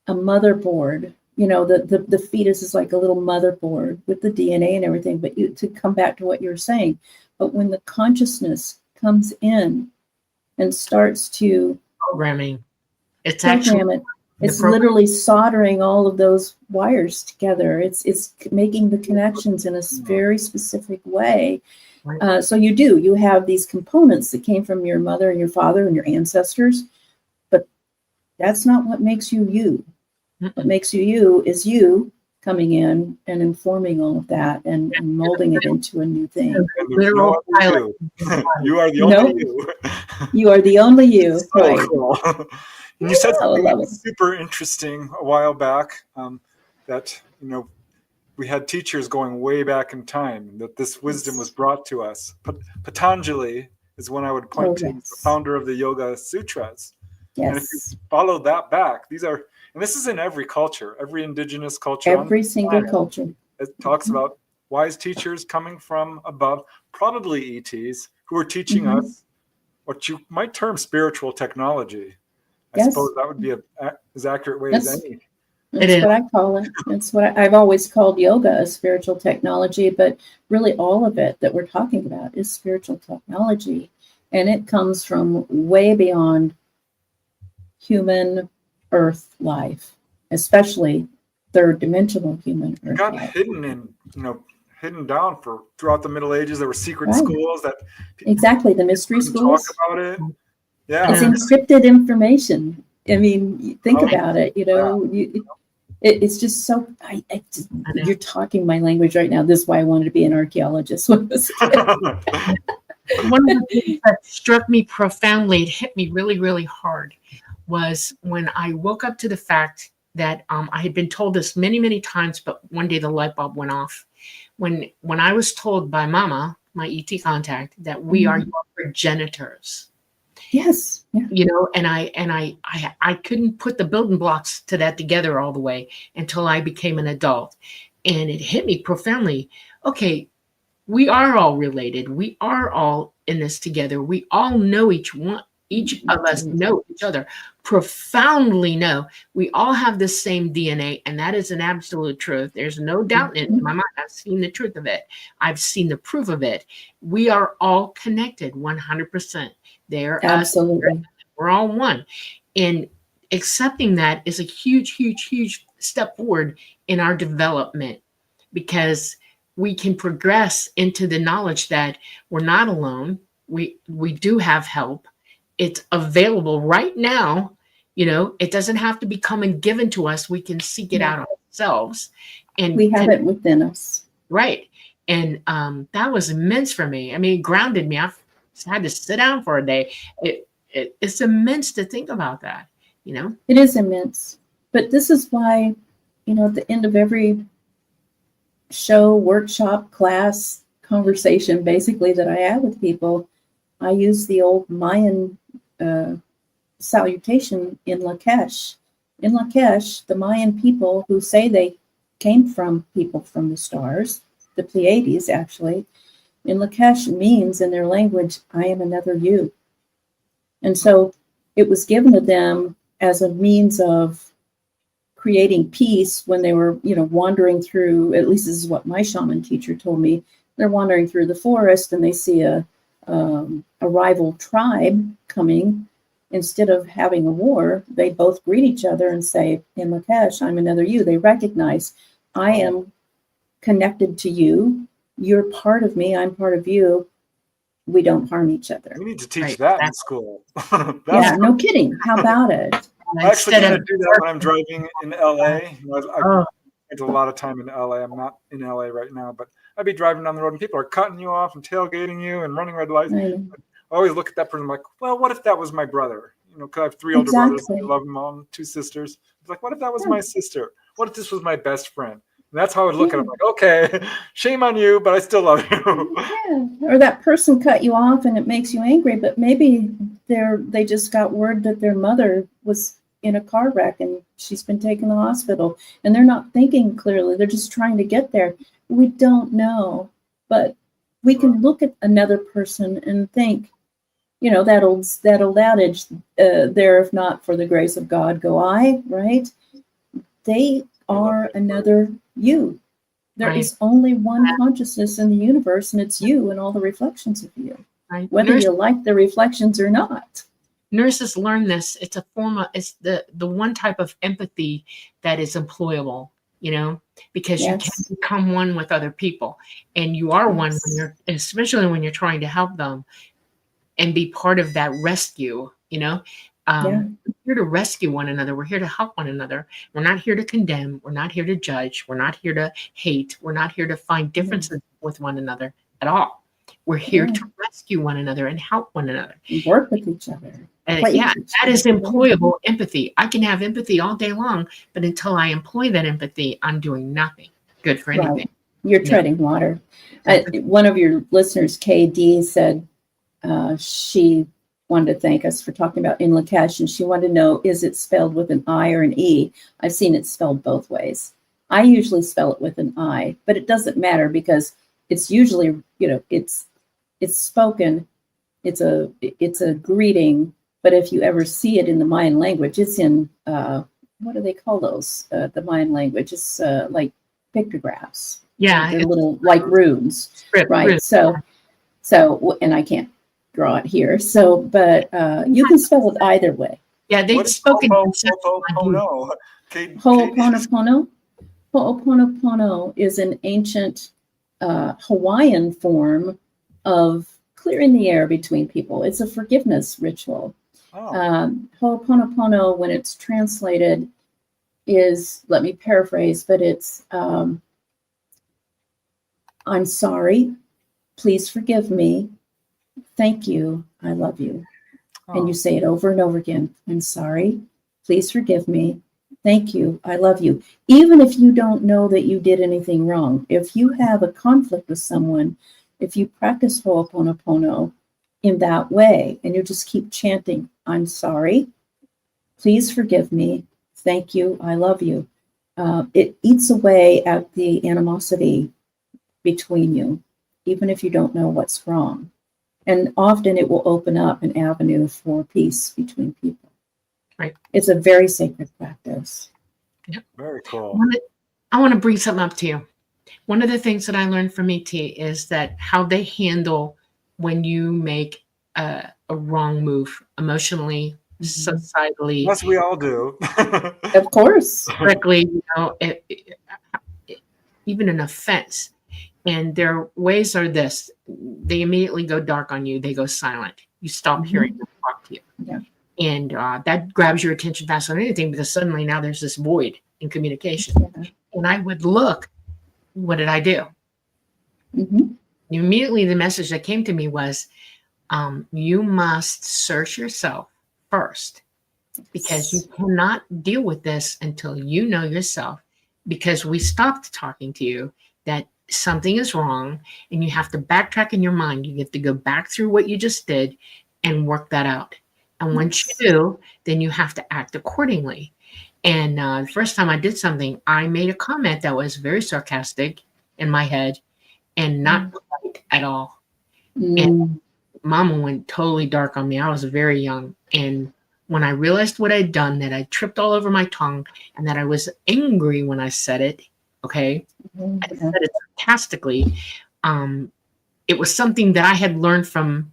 motherboard. The fetus is like a little motherboard with the DNA and everything, but to come back to what you're saying, but when the consciousness comes in and starts to programming, it's literally soldering all of those wires together. It's making the connections in a very specific way. So you have these components that came from your mother and your father and your ancestors, but that's not what makes you you. What makes you is you coming in and informing all of that and molding it into a new thing. You are the only you. You are the only you. So right. Cool. And you said something super interesting a while back, that we had teachers going way back in time, that this wisdom was brought to us. Patanjali is one I would point to, the founder of the Yoga Sutras. Yes. And if you follow that back, and this is in every culture, every indigenous culture. Every single culture. It talks about wise teachers coming from above, probably ETs, who are teaching us what you might term spiritual technology. I suppose that would be as accurate way as any. That's what I call it. That's what I've always called yoga, a spiritual technology, but really all of it that we're talking about is spiritual technology. And it comes from way beyond human earth life, especially third dimensional human earth life. Hidden down throughout the Middle Ages. There were secret schools that the mystery schools. Talk about it. Yeah, it's encrypted information. I mean, think about it. It's just so. You're talking my language right now. This is why I wanted to be an archaeologist. One of the things that struck me profoundly, it hit me really, really hard, was when I woke up to the fact that I had been told this many, many times, but one day the light bulb went off. When I was told by Mama, my ET contact, that we are your progenitors. Yes. Yeah. And I couldn't put the building blocks to that together all the way until I became an adult. And it hit me profoundly. Okay, we are all related. We are all in this together. We all know each of us know each other, profoundly know. We all have the same DNA, and that is an absolute truth. There's no doubt in my mind. I've seen the truth of it. I've seen the proof of it. We are all connected 100%. They're absolutely. We're all one. And accepting that is a huge, huge, huge step forward in our development, because we can progress into the knowledge that we're not alone. We do have help. it's available right now. You know, it doesn't have to be come and given to us. We can seek it out ourselves. And we have it within us. Right. And that was immense for me. I mean, it grounded me. I had to sit down for a day. It's immense to think about that, you know? It is immense. But this is why, you know, at the end of every show, workshop, class, conversation, basically, that I have with people, I use the old Mayan salutation in Lakesh. In Lakesh, the Mayan people who say they came from people from the stars, the Pleiades actually, in Lakesh means in their language, I am another you. And so it was given to them as a means of creating peace when they were, you know, wandering through, at least this is what my shaman teacher told me, they're wandering through the forest and they see a rival tribe coming. Instead of having a war, they both greet each other and say, in Lakesh, I'm another you. They recognize, I am connected to you. You're part of me. I'm part of you. We don't harm each other. We need to teach that in school. Yeah, no kidding. How about it? I actually kind of do that when I'm driving in LA. I spent a lot of time in LA. I'm not in LA right now, but I'd be driving down the road and people are cutting you off and tailgating you and running red lights. I always look at that person like, well, what if that was my brother? You know, because I have 3 older brothers. I love them all, 2 sisters. It's like, what if that was my sister? What if this was my best friend? And that's how I would look at it. I'm like, okay, shame on you, but I still love you. Yeah. Or that person cut you off and it makes you angry, but maybe they just got word that their mother was in a car wreck and she's been taken to the hospital and they're not thinking clearly. They're just trying to get there. We don't know, but we can look at another person and think, you know, that old adage, there, if not for the grace of God, go I, right? They are another you. There is only one consciousness in the universe, and it's you and all the reflections of you, whether you like the reflections or not. Nurses learn this. It's a form of, it's the one type of empathy that is employable, you know, because you can become one with other people, and you are one when you're, especially when you're trying to help them and be part of that rescue, you know. We're here to rescue one another. We're here to help one another. We're not here to condemn. We're not here to judge. We're not here to hate. We're not here to find differences with one another at all. We're here to rescue one another and help one another. Work with each other. That is employable empathy. I can have empathy all day long, but until I employ that empathy, I'm doing nothing good for anything. Right. You're treading water. One of your listeners, KD, said she wanted to thank us for talking about in Lakesh, and she wanted to know, is it spelled with an I or an E? I've seen it spelled both ways. I usually spell it with an I, but it doesn't matter because it's usually, you know, it's spoken, it's a greeting, but if you ever see it in the Mayan language, it's in, what do they call those? The Mayan language, it's like pictographs. Yeah. They're little like runes, right? So, and I can't draw it here. So, but you can spell it either way. Yeah, they've spoken. Ho'oponopono. Ho'oponopono is an ancient Hawaiian form of clearing the air between people. It's a forgiveness ritual. Ho'oponopono, when it's translated, is, let me paraphrase, but it's, I'm sorry, please forgive me, thank you, I love you. And you say it over and over again. I'm sorry, please forgive me, thank you, I love you. Even if you don't know that you did anything wrong, if you have a conflict with someone, if you practice Ho'oponopono in that way, and you just keep chanting, I'm sorry, please forgive me, thank you, I love you. It eats away at the animosity between you, even if you don't know what's wrong. And often it will open up an avenue for peace between people. Right. It's a very sacred practice. Yep. Very cool. I want to bring something up to you. One of the things that I learned from ET is that how they handle when you make a wrong move emotionally, societally. Yes, we all do. Of course. Correctly, you know, even an offense. And their ways are this: they immediately go dark on you. They go silent. You stop hearing them talk to you. And that grabs your attention faster than anything, because suddenly now there's this void in communication. Yeah. And I would look, what did I do? Mm-hmm. Immediately the message that came to me was, you must search yourself first, because you cannot deal with this until you know yourself, because we stopped talking to you, that something is wrong, and you have to backtrack in your mind. You have to go back through what you just did and work that out. And once you do, then you have to act accordingly. And the first time I did something, I made a comment that was very sarcastic in my head and not polite at all. And Mama went totally dark on me. I was very young. And when I realized what I'd done, that I tripped all over my tongue and that I was angry when I said it, okay, I said it sarcastically. It was something that I had learned from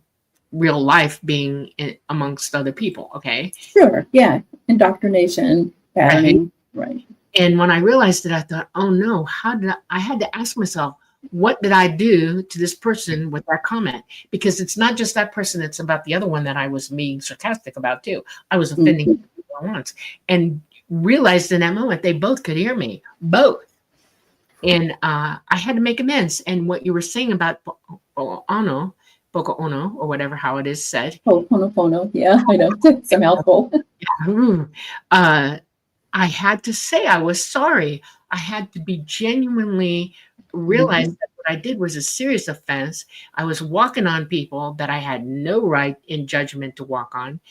real life, being amongst other people, okay? Sure, yeah. Indoctrination, patterning, right. And when I realized it, I thought, oh no, how did I had to ask myself, what did I do to this person with that comment? Because it's not just that person, it's about the other one that I was being sarcastic about too. I was offending people at once, and realized in that moment they both could hear me, both. And I had to make amends. And what you were saying about Boko Ono, or whatever, how it is said. Ho'oponopono, yeah, I know, it's a mouthful. I had to say I was sorry. I had to be genuinely realize that what I did was a serious offense. I was walking on people that I had no right in judgment to walk on,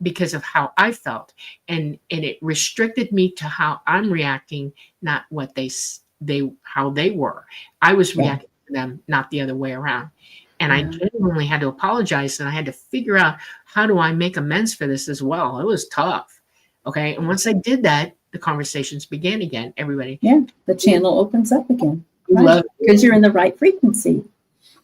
because of how I felt. And it restricted me to how I'm reacting, not what how they were. I was reacting to them, not the other way around. And I genuinely had to apologize, and I had to figure out, how do I make amends for this as well? It was tough. Okay. And once I did that, the conversations began again. Everybody. Yeah. The channel opens up again. Right? Because you're in the right frequency.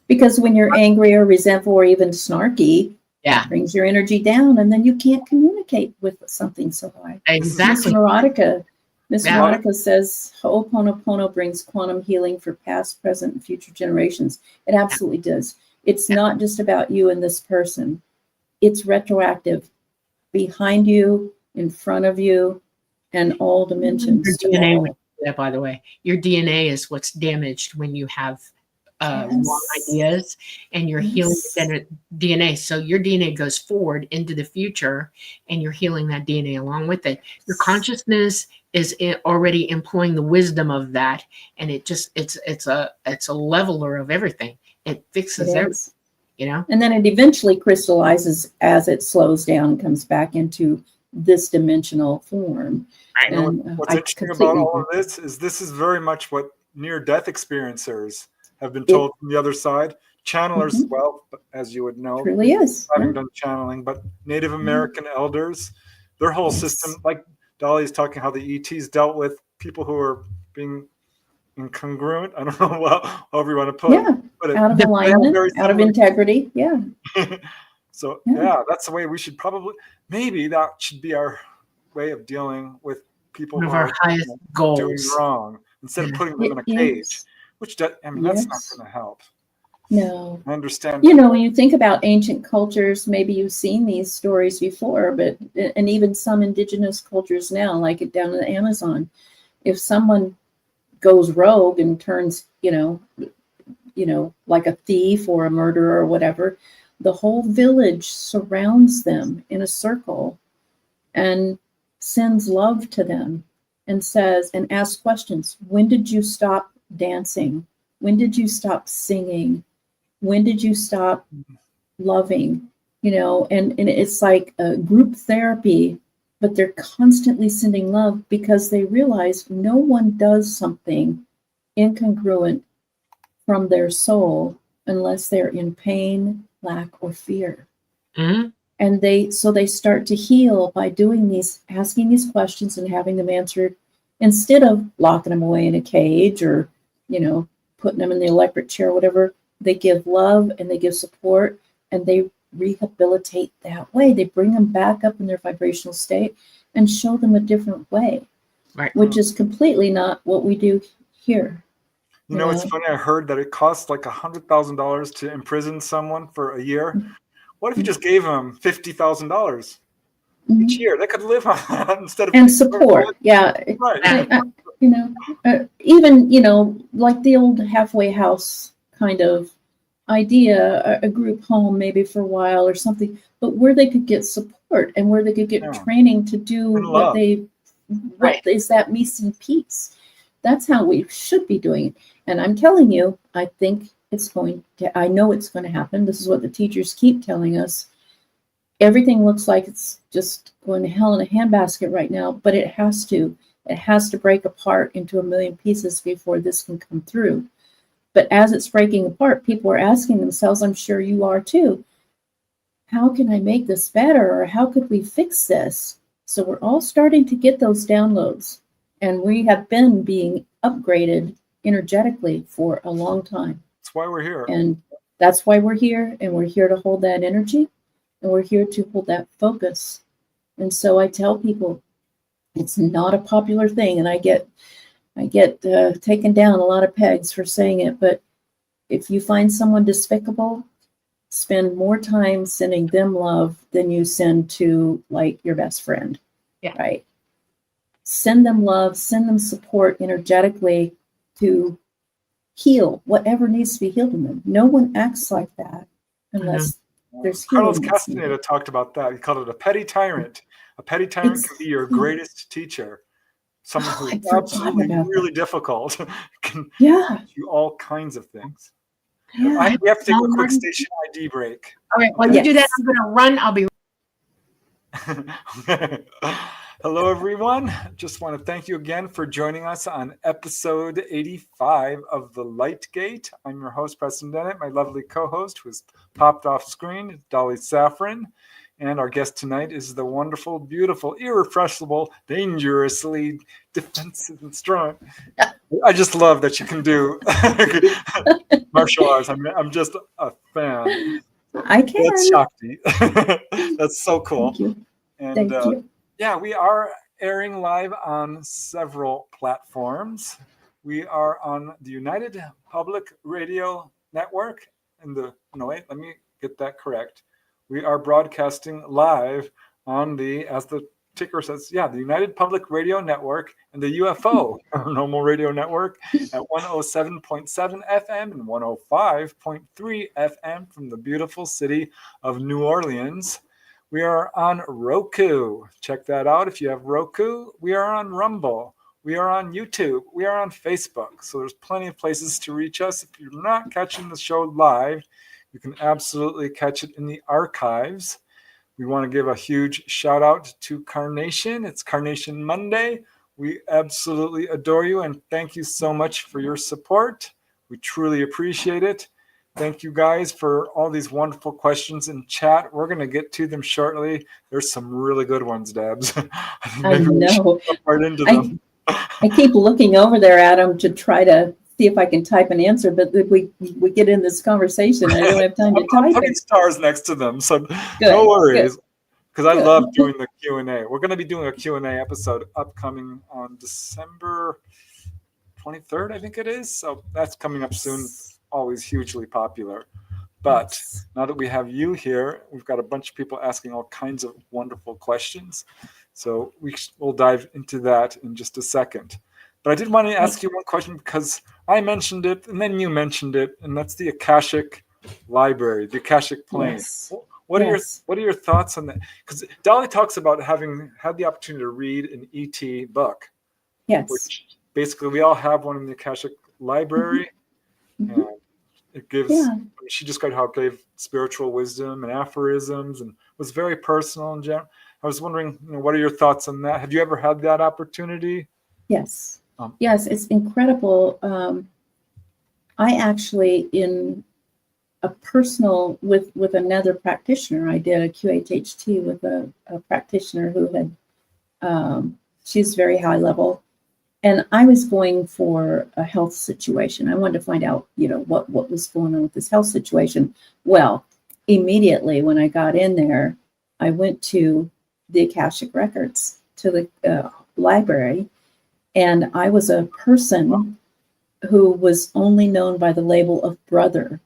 Because when you're angry or resentful or even snarky, it brings your energy down, and then you can't communicate with something so high. Exactly. Miss Erotica says Ho'oponopono brings quantum healing for past, present, and future generations. It absolutely does. It's not just about you and this person. It's retroactive, behind you, in front of you, and all dimensions. Your DNA, by the way, your DNA is what's damaged when you have wrong ideas, and you're healing the DNA. So your DNA goes forward into the future, and you're healing that DNA along with it. Your consciousness is already employing the wisdom of that, and it's a leveler of everything. It fixes everything, you know. And then it eventually crystallizes as it slows down and comes back into this dimensional form. I know what's interesting about all of this is very much what near-death experiencers have been told from the other side. Channelers, well, as you would know, really is. Having done channeling, but Native American elders, their whole system, like Dolly's talking how the ETs dealt with people who are being incongruent. I don't know however you want to put it. But out of alignment, out of integrity. So that's the way we should maybe that should be our way of dealing with people who are our highest goals, doing wrong, instead of putting them in a cage. Which that's not going to help. No. I understand. You know, when you think about ancient cultures, maybe you've seen these stories before, and even some indigenous cultures now, like down in the Amazon, if someone goes rogue and turns, like a thief or a murderer or whatever, the whole village surrounds them in a circle and sends love to them and asks questions. When did you stop dancing? When did you stop singing? When did you stop loving? And it's like a group therapy, but they're constantly sending love because they realize no one does something incongruent from their soul unless they're in pain, lack, or fear. And they start to heal by asking these questions and having them answered, instead of locking them away in a cage or putting them in the electric chair or whatever. They give love and they give support, and they rehabilitate that way. They bring them back up in their vibrational state and show them a different way, which is completely not what we do here. It's funny. I heard that it costs like $100,000 to imprison someone for a year. What if you just gave them $50,000? each year. They could live on that instead of and support. Yeah. Right. Even, like the old halfway house kind of idea, a group home maybe for a while or something, but where they could get support and where they could get training to do what is that missing piece. That's how we should be doing it. And I'm telling you, I think I know it's going to happen. This is what the teachers keep telling us. Everything looks like it's just going to hell in a handbasket right now, but it has to break apart into a million pieces before this can come through. But as it's breaking apart, people are asking themselves, I'm sure you are too, how can I make this better? Or how could we fix this? So we're all starting to get those downloads. And we have been being upgraded energetically for a long time. That's why we're here. And that's why we're here. And we're here to hold that energy. And we're here to hold that focus. And so I tell people, it's not a popular thing. And I get taken down a lot of pegs for saying it. But if you find someone despicable, spend more time sending them love than you send to like your best friend. Yeah. Right. Send them love, send them support energetically to heal whatever needs to be healed in them. No one acts like that unless there's healing. Carlos Castaneda talked about that. He called it a petty tyrant. A petty tyrant can be your greatest teacher. Someone who is absolutely really difficult can teach you all kinds of things. Yeah. We have to take a quick station ID break. All right. While you do that, I'm going to run. I'll be. Hello, everyone. Just want to thank you again for joining us on episode 85 of The Light Gate. I'm your host, Preston Dennett. My lovely co-host, who has popped off screen, Dolly Saffron. And our guest tonight is the wonderful, beautiful, irrepressible, dangerously defensive and strong. I just love that you can do martial arts. I'm just a fan. I can. Debz Shakti. That's so cool. Thank you. And Thank you. yeah, we are airing live on several platforms. We are on the United Public Radio Network. Let me get that correct. We are broadcasting live on as the ticker says, the United Public Radio Network and the UFO Paranormal Radio Network at 107.7 FM and 105.3 FM from the beautiful city of New Orleans. We are on Roku. Check that out if you have Roku. We are on Rumble. We are on YouTube. We are on Facebook. So there's plenty of places to reach us. If you're not catching the show live, you can absolutely catch it in the archives. We want to give a huge shout out to Carnation. It's Carnation Monday. We absolutely adore you and thank you so much for your support. We truly appreciate it. Thank you guys for all these wonderful questions in chat. We're going to get to them shortly. There's some really good ones, Debz. I know. Right into them. I keep looking over there at them to try to see if I can type an answer, but if we get in this conversation, I don't have time to type I'm putting it. stars next to them, so no worries. Because I love doing the Q&A. We're going to be doing a Q&A episode upcoming on December 23rd, I think it is. So that's coming up soon. Always hugely popular. But now that we have you here, we've got a bunch of people asking all kinds of wonderful questions. So we'll dive into that in just a second. But I did want to ask you one question because I mentioned it and then you mentioned it, and that's the Akashic Library, the Akashic Plane. Yes. What are your thoughts on that? Because Dolly talks about having had the opportunity to read an ET book. Yes. Which basically we all have one in the Akashic Library. Mm-hmm. And it gives, she described how it gave spiritual wisdom and aphorisms and was very personal in general. I was wondering, what are your thoughts on that? Have you ever had that opportunity? Yes. Yes, it's incredible. I actually, in a personal, with another practitioner, I did a QHT with a practitioner who had, she's very high level. And I was going for a health situation. I wanted to find out, what was going on with this health situation. Well, immediately when I got in there, I went to the Akashic Records, to the library, and I was a person who was only known by the label of brother.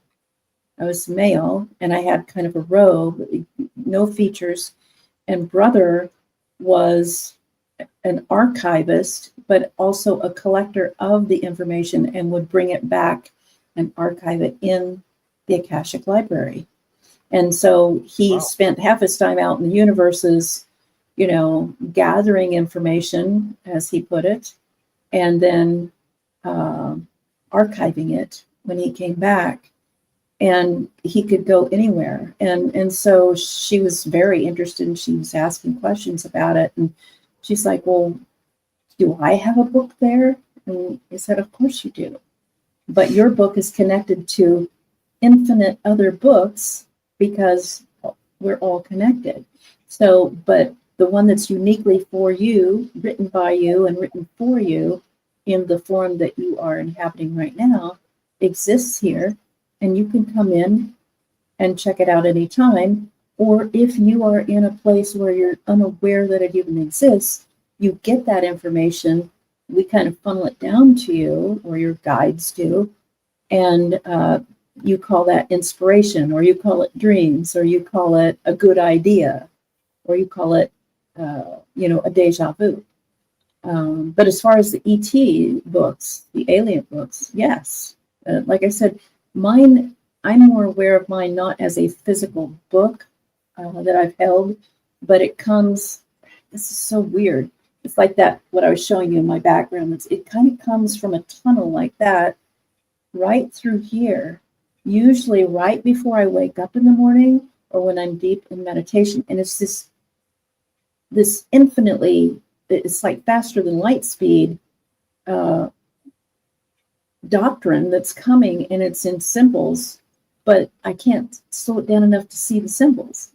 I was male, and I had kind of a robe, no features, and brother was an archivist, but also a collector of the information and would bring it back and archive it in the Akashic Library. And so he spent half his time out in the universes, gathering information, as he put it, and then archiving it when he came back. And he could go anywhere. And so she was very interested, and she was asking questions about it. And she's like, well, do I have a book there? And he said, of course you do. But your book is connected to infinite other books because we're all connected. So, but the one that's uniquely for you, written by you and written for you in the form that you are inhabiting right now, exists here. And you can come in and check it out anytime. Or if you are in a place where you're unaware that it even exists, you get that information. We kind of funnel it down to you, or your guides do. And you call that inspiration, or you call it dreams, or you call it a good idea, or you call it, a deja vu. But as far as the ET books, the alien books, yes. Like I said, mine, I'm more aware of mine not as a physical book that I've held, but it comes, this is so weird. It's like that, what I was showing you in my background. It kind of comes from a tunnel like that, right through here, usually right before I wake up in the morning or when I'm deep in meditation. And it's this infinitely, it's like faster than light speed, doctrine that's coming, and it's in symbols, but I can't slow it down enough to see the symbols.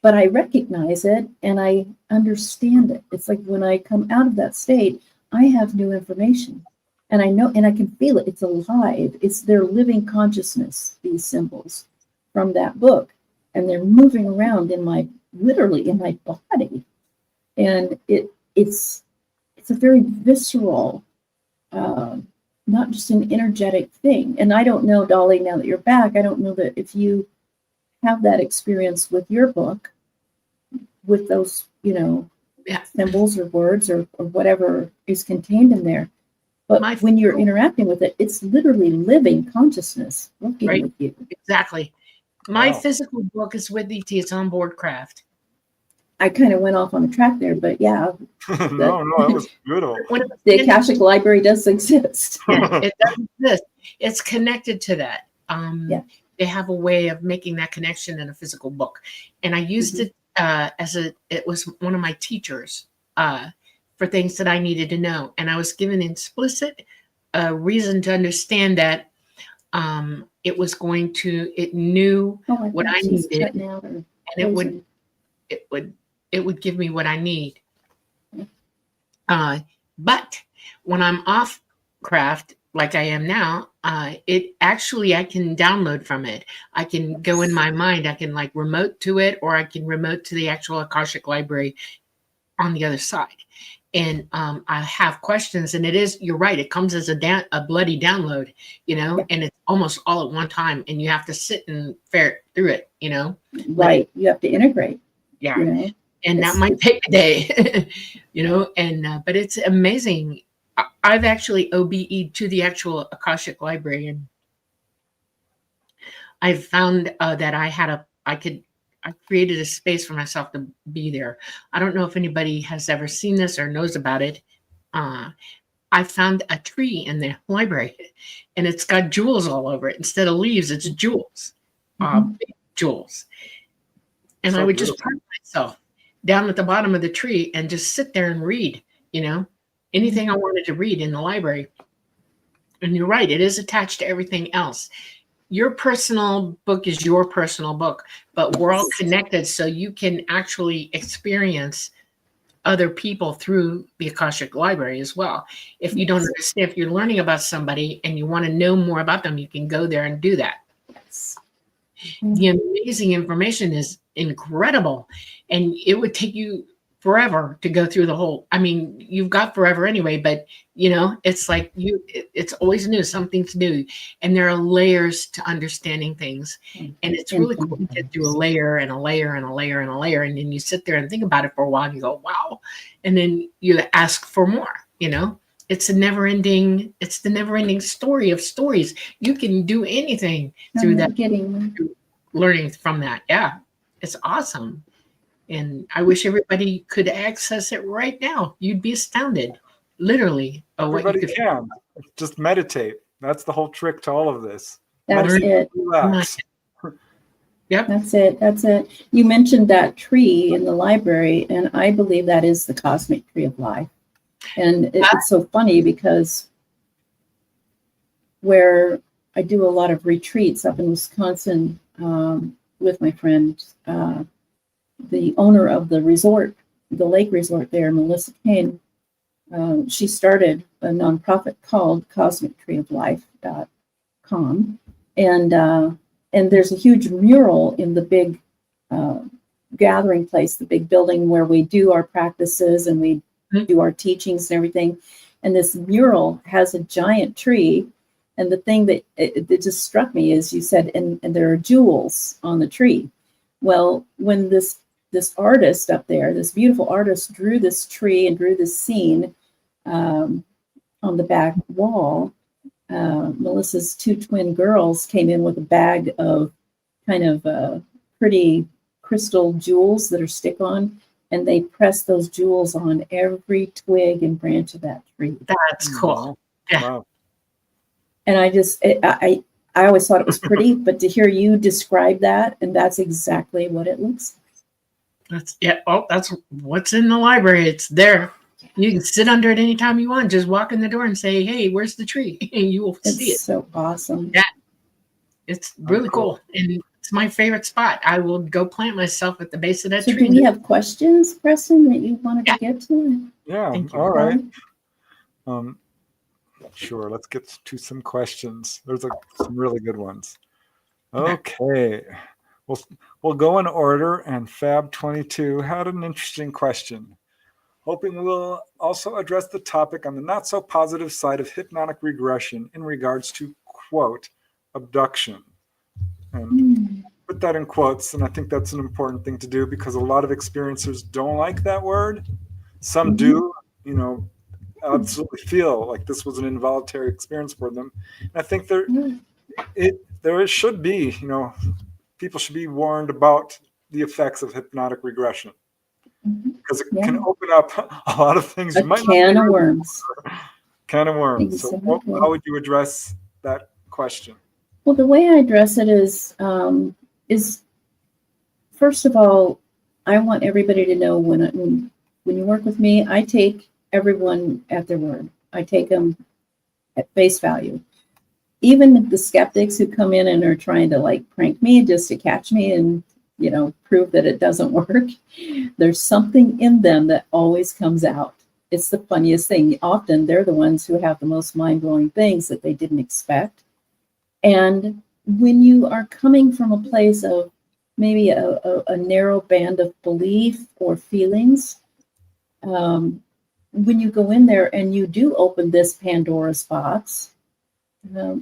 But I recognize it and I understand it. It's like when I come out of that state, I have new information, and I know, and I can feel it. It's alive. It's their living consciousness, these symbols from that book, and they're moving around literally in my body, and it's a very visceral, not just an energetic thing. And I don't know, Dolly, now that you're back, I don't know that if you have that experience with your book, with those, symbols or words or whatever is contained in there. But when you're interacting with it, it's literally living consciousness working with you. Exactly. My physical book is with ET. It's onboard craft. I kind of went off on a track there, but yeah. No, that was beautiful. The Akashic Library does exist. Yeah, it does exist. It's connected to that. They have a way of making that connection in a physical book. And I used it it was one of my teachers for things that I needed to know. And I was given explicit reason to understand that it knew what I needed, and it would give me what I need. But when I'm off craft, like I am now, I can download from it. I can go in my mind. I can remote to it, or I can remote to the actual Akashic Library on the other side. And I have questions, and you're right. It comes as a bloody download, and it's almost all at one time, and you have to sit and ferret through it, Right. You have to integrate. Yeah. And that might take a day, but it's amazing. I've actually OBE'd to the actual Akashic Library, and I found that I created a space for myself to be there. I don't know if anybody has ever seen this or knows about it. I found a tree in the library, and it's got jewels all over it. Instead of leaves, it's jewels, big jewels. And so I would just park myself down at the bottom of the tree and just sit there and read, anything I wanted to read in the library. And you're right, it is attached to everything else. Your personal book is your personal book, but we're all connected, so you can actually experience other people through the Akashic Library as well. If you don't understand, if you're learning about somebody and you want to know more about them, you can go there and do that. The amazing information is incredible, and it would take you forever to go through the whole. I mean, you've got forever anyway, but it's like it's always new. Something's new, and there are layers to understanding things, and it's really cool to get through a layer and a layer and a layer and a layer, and then you sit there and think about it for a while, and you go, wow, and then you ask for more. It's the never-ending story of stories. You can do anything through that, learning from that. Yeah, it's awesome. And I wish everybody could access it right now. You'd be astounded, literally. Everybody can. Just meditate. That's the whole trick to all of this. That's it. Relax. Yep. That's it. You mentioned that tree in the library, and I believe that is the cosmic tree of life. And it's so funny because where I do a lot of retreats up in Wisconsin with my friend, the owner of the resort, the lake resort there, Melissa Kane, she started a nonprofit called CosmicTreeOfLife.com. And there's a huge mural in the big gathering place, the big building where we do our practices and we do our teachings and everything. And this mural has a giant tree. And the thing that it just struck me is you said, and there are jewels on the tree. Well, when this artist up there, this beautiful artist, drew this tree and drew this scene on the back wall, Melissa's two twin girls came in with a bag of kind of pretty crystal jewels that are stick-on, and they pressed those jewels on every twig and branch of that tree. That's cool. Yeah. Wow. And I always thought it was pretty, but to hear you describe that, and that's exactly what it looks like. That's what's in the library. It's there. You can sit under it anytime you want. Just walk in the door and say, "Hey, where's the tree?" And you will see it. It's so awesome. Yeah, it's really cool. And it's my favorite spot. I will go plant myself at the base of that tree. Do we have questions, Preston, that you wanted to get to? Yeah. All right. Sure. Let's get to some questions. There's some really good ones. Okay. We'll go in order, and Fab22 had an interesting question. Hoping we'll also address the topic on the not so positive side of hypnotic regression in regards to, quote, abduction. And put that in quotes, and I think that's an important thing to do because a lot of experiencers don't like that word. Some do, absolutely feel like this was an involuntary experience for them. And I think there should be, people should be warned about the effects of hypnotic regression. Because it can open up a lot of things. A can of worms. Can of worms. Exactly. So how would you address that question? Well, the way I address it is first of all, I want everybody to know when you work with me, I take everyone at their word. I take them at face value. Even the skeptics who come in and are trying to prank me just to catch me and prove that it doesn't work. There's something in them that always comes out. It's the funniest thing. Often they're the ones who have the most mind-blowing things that they didn't expect. And when you are coming from a place of maybe a narrow band of belief or feelings, when you go in there and you do open this Pandora's box,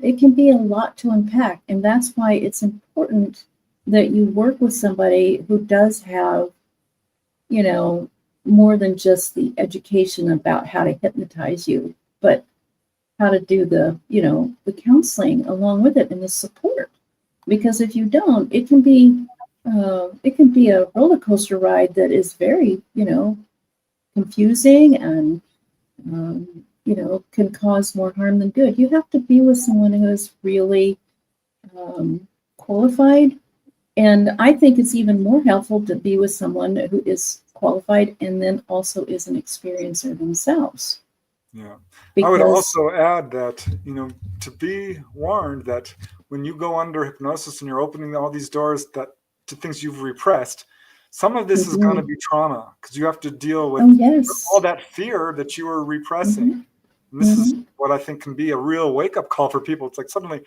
it can be a lot to unpack. And that's why it's important that you work with somebody who does have, more than just the education about how to hypnotize you, but how to do the counseling along with it and the support. Because if you don't, it can be a roller coaster ride that is very, confusing and, can cause more harm than good. You have to be with someone who is really qualified. And I think it's even more helpful to be with someone who is qualified and then also is an experiencer themselves. Yeah. Because, I would also add that, to be warned that when you go under hypnosis and you're opening all these doors to things you've repressed, some of this is going to be trauma because you have to deal with all that fear that you were repressing. And this is what I think can be a real wake-up call for people. It's like suddenly,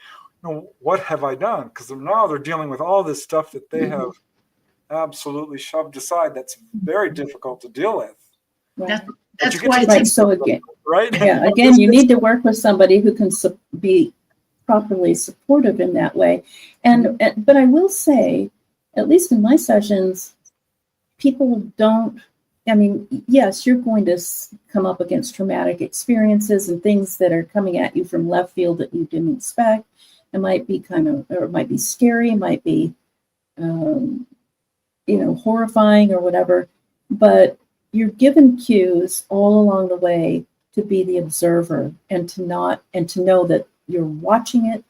what have I done? Because now they're dealing with all this stuff that they have absolutely shoved aside. That's very difficult to deal with. Right. That's why it's right. So again, right? Yeah, again, you need to work with somebody who can be properly supportive in that way. But I will say, at least in my sessions, people don't. I mean, yes, you're going to come up against traumatic experiences and things that are coming at you from left field that you didn't expect. It might be or it might be scary, it might be, horrifying or whatever. But you're given cues all along the way to be the observer and to know that you're watching it.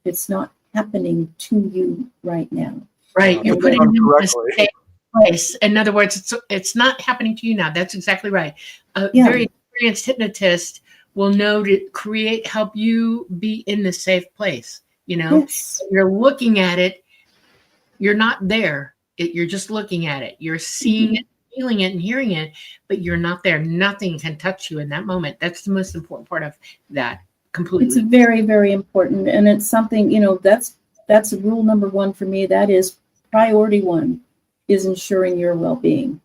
It's not happening to you right now. Right. You're putting them in a safe place. In other words, it's not happening to you now. That's exactly right. A very experienced hypnotist will know to help you be in the safe place. Yes. You're looking at it. You're not there. You're just looking at it. You're seeing it, feeling it, and hearing it, but you're not there. Nothing can touch you in that moment. That's the most important part of that. Completely. It's very, very important. And it's something, that's rule number one for me. That is priority one, is ensuring your well-being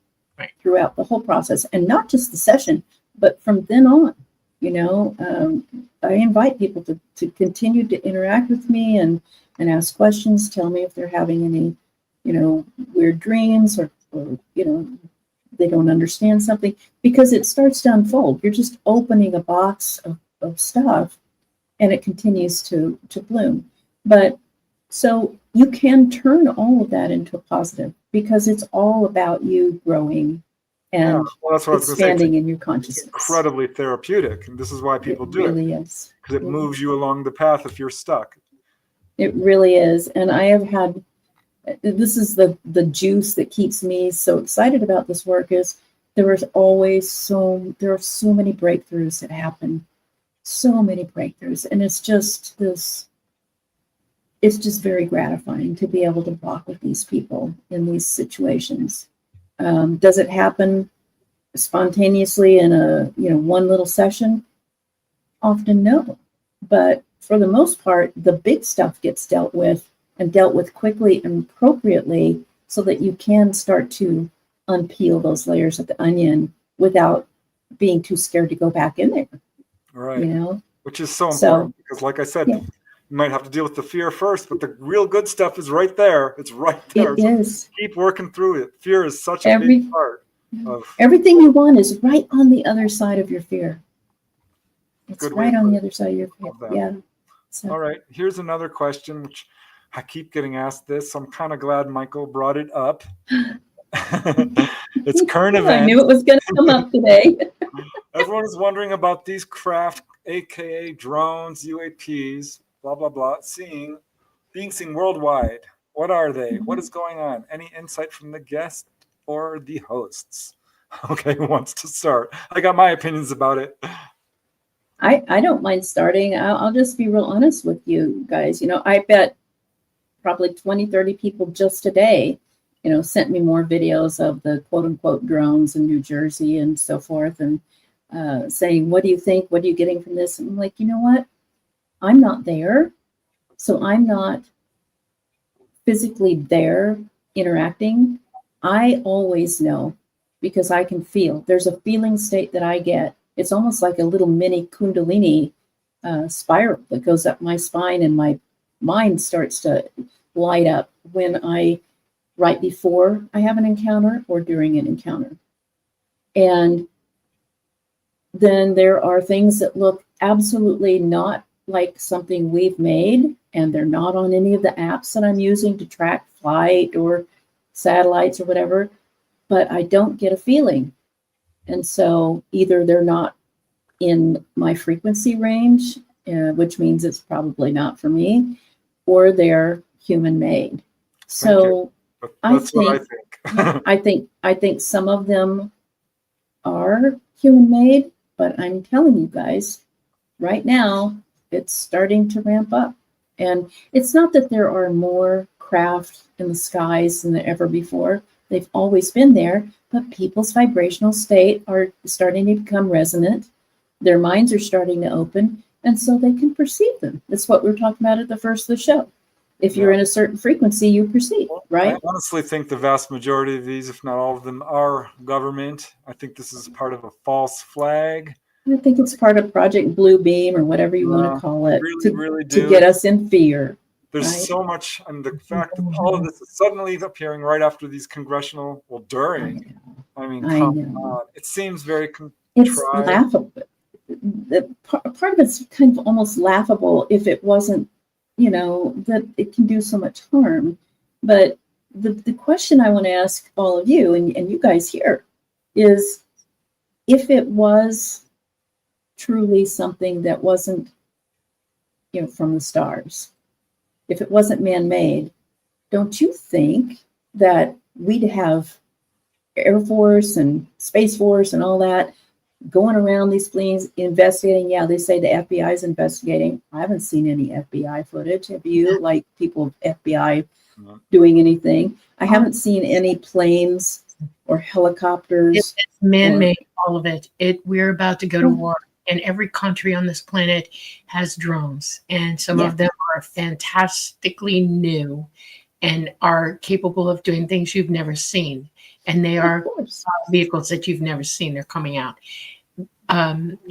throughout the whole process, and not just the session, but from then on. I invite people to continue to interact with me and ask questions, tell me if they're having any, weird dreams or they don't understand something, because it starts to unfold. You're just opening a box of stuff and it continues to bloom. But so you can turn all of that into a positive, because it's all about you growing and expanding in your consciousness. It's incredibly therapeutic, and this is why people do it. It really is. Because it moves you along the path if you're stuck. It really is. And I have had, this is the juice that keeps me so excited about this work, is there are so many breakthroughs that happen. So many breakthroughs. And it's just very gratifying to be able to walk with these people in these situations. Does it happen spontaneously in a one little session? Often no. But for the most part, the big stuff gets dealt with quickly and appropriately, so that you can start to unpeel those layers of the onion without being too scared to go back in there. Right. Which is so important, because like I said, you might have to deal with the fear first, but the real good stuff is right there. It's right there. It is. Keep working through it. Fear is such a big part of everything you want is right on the other side of your fear. It's right on the other side of your fear. Yeah. So. All right. Here's another question, which I keep getting asked this. I'm kind of glad Michael brought it up. It's current events. I knew it was going to come up today. Everyone is wondering about these craft, aka drones, UAPs, blah blah blah, being seen worldwide. What are they? What is going on? Any insight from the guest or the hosts? Okay, who wants to start? I got my opinions about it. I don't mind starting. I'll just be real honest with you guys. I bet probably 20, 30 people just today, sent me more videos of the quote unquote drones in New Jersey and so forth, and saying, what do you think? What are you getting from this? And I'm like, you know what? I'm not there. So I'm not physically there interacting. I always know, because I can feel. There's a feeling state that I get. It's almost like a little mini Kundalini spiral that goes up my spine, and my mind starts to light up right before I have an encounter or during an encounter. And then there are things that look absolutely not like something we've made, and they're not on any of the apps that I'm using to track flight or satellites or whatever, but I don't get a feeling. And so either they're not in my frequency range, which means it's probably not for me, or they're human made. So I think some of them are human made, but I'm telling you guys, right now, it's starting to ramp up. And it's not that there are more craft in the skies than ever before. They've always been there, but people's vibrational state are starting to become resonant. Their minds are starting to open, and so they can perceive them. That's what we were talking about at the first of the show. if you're in a certain frequency, you perceive, right? I honestly think the vast majority of these, if not all of them, are government. I think this is part of a false flag. I think it's part of Project Blue Beam or whatever you want to call it, really to get us in fear. There's right? so much, and the fact that all of this is suddenly appearing right after these congressional, well, during. I mean, come on. It seems very It's laughable. Part of it's kind of almost laughable if it wasn't, that it can do so much harm. But the question I want to ask all of you and you guys here is, if it was truly something that wasn't, from the stars, if it wasn't man-made, don't you think that we'd have Air Force and Space Force and all that going around these planes investigating? Yeah, they say the FBI is investigating. I haven't seen any FBI footage. Have you? Like people FBI doing anything? I haven't seen any planes or helicopters. It's man-made, all of it. We're about to go to war, and every country on this planet has drones, and some of them are fantastically new and are capable of doing things you've never seen. And they are vehicles that you've never seen. They're coming out.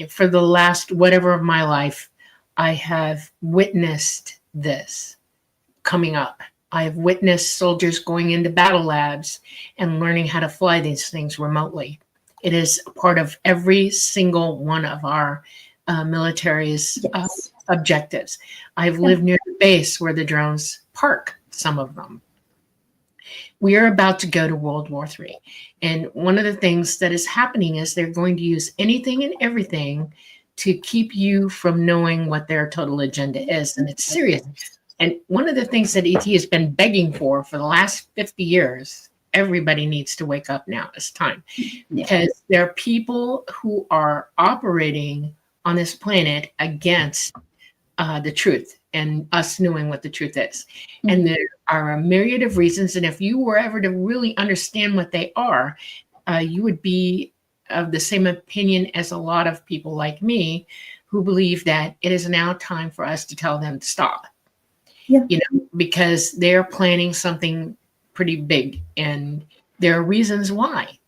For the last whatever of my life, I have witnessed this coming up. I have witnessed soldiers going into battle labs and learning how to fly these things remotely. It is a part of every single one of our military's objectives. I've lived near the base where the drones park, some of them. We are about to go to World War III. And one of the things that is happening is they're going to use anything and everything to keep you from knowing what their total agenda is. And it's serious. And one of the things that ET has been begging for the last 50 years, everybody needs to wake up now. It's time. Because there are people who are operating on this planet against the truth and us knowing what the truth is. And there are a myriad of reasons. And if you were ever to really understand what they are, you would be of the same opinion as a lot of people like me who believe that it is now time for us to tell them to stop. Because they're planning something pretty big, and there are reasons why.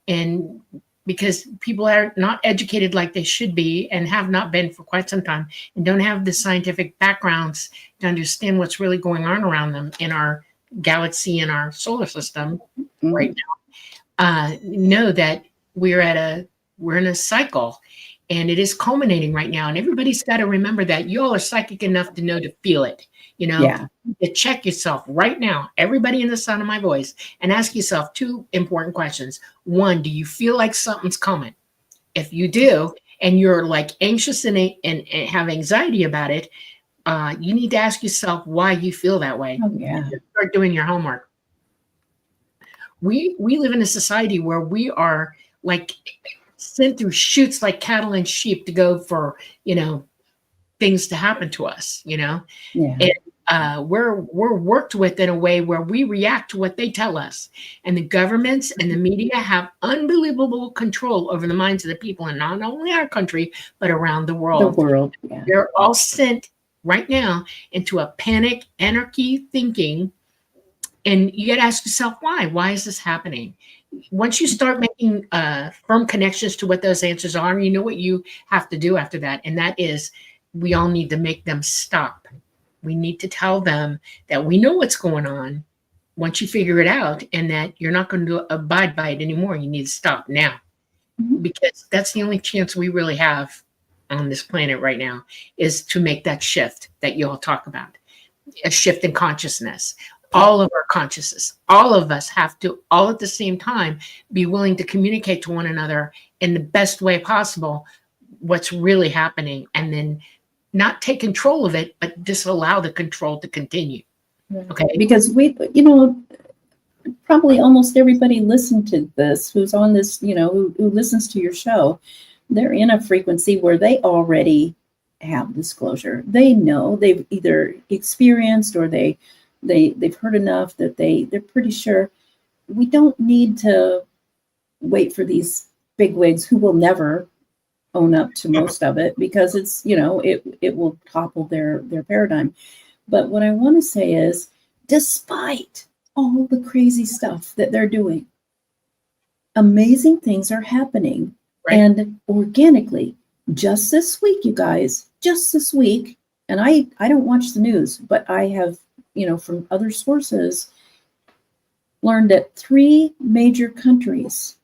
And because people are not educated like they should be and have not been for quite some time and don't have the scientific backgrounds to understand what's really going on around them in our galaxy and our solar system right now, know that we're in a cycle, and it is culminating right now. And everybody's got to remember that you all are psychic enough to know to feel it, to check yourself right now, everybody in the sound of my voice, and ask yourself two important questions. One, do you feel like something's coming? If you do, and you're like anxious and have anxiety about it, you need to ask yourself why you feel that way. Start doing your homework. We live in a society where we are like sent through chutes like cattle and sheep to go for, things to happen to us, And we're worked with in a way where we react to what they tell us. And the governments and the media have unbelievable control over the minds of the people in not only our country, but around the world. They're all sent right now into a panic, anarchy thinking. And you got to ask yourself, why? Why is this happening? Once you start making firm connections to what those answers are, you know what you have to do after that. And that is, we all need to make them stop. We need to tell them that we know what's going on once you figure it out, and that you're not going to abide by it anymore. You need to stop now, because that's the only chance we really have on this planet right now, is to make that shift that you all talk about, a shift in consciousness. All of our consciousness, all of us have to, all at the same time, be willing to communicate to one another in the best way possible what's really happening, and then not take control of it, but disallow the control to continue. Okay. Because probably almost everybody listened to this, who's on this, who listens to your show, they're in a frequency where they already have disclosure. They know, they've either experienced or they've heard enough that they're pretty sure. We don't need to wait for these bigwigs who will never own up to most of it, because it's, it will topple their paradigm. But what I want to say is, despite all the crazy stuff that they're doing, amazing things are happening. Right. And organically, just this week, you guys, just this week, and I don't watch the news, but I have, from other sources, learned that 3 major countries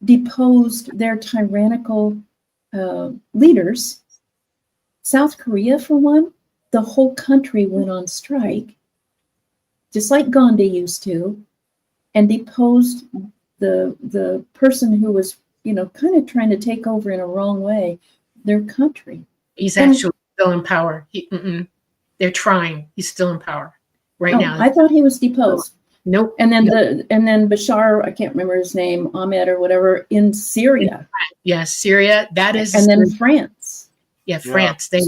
deposed their tyrannical leaders. South Korea, for one, the whole country went on strike, just like Gandhi used to, and deposed the person who was, kind of trying to take over in a wrong way, their country. He's actually still in power. They're trying. He's still in power now. I thought he was deposed. Nope. And then then Bashar, I can't remember his name, Ahmed or whatever, in Syria. Yes, Syria. That is. And then France. Yeah, France. They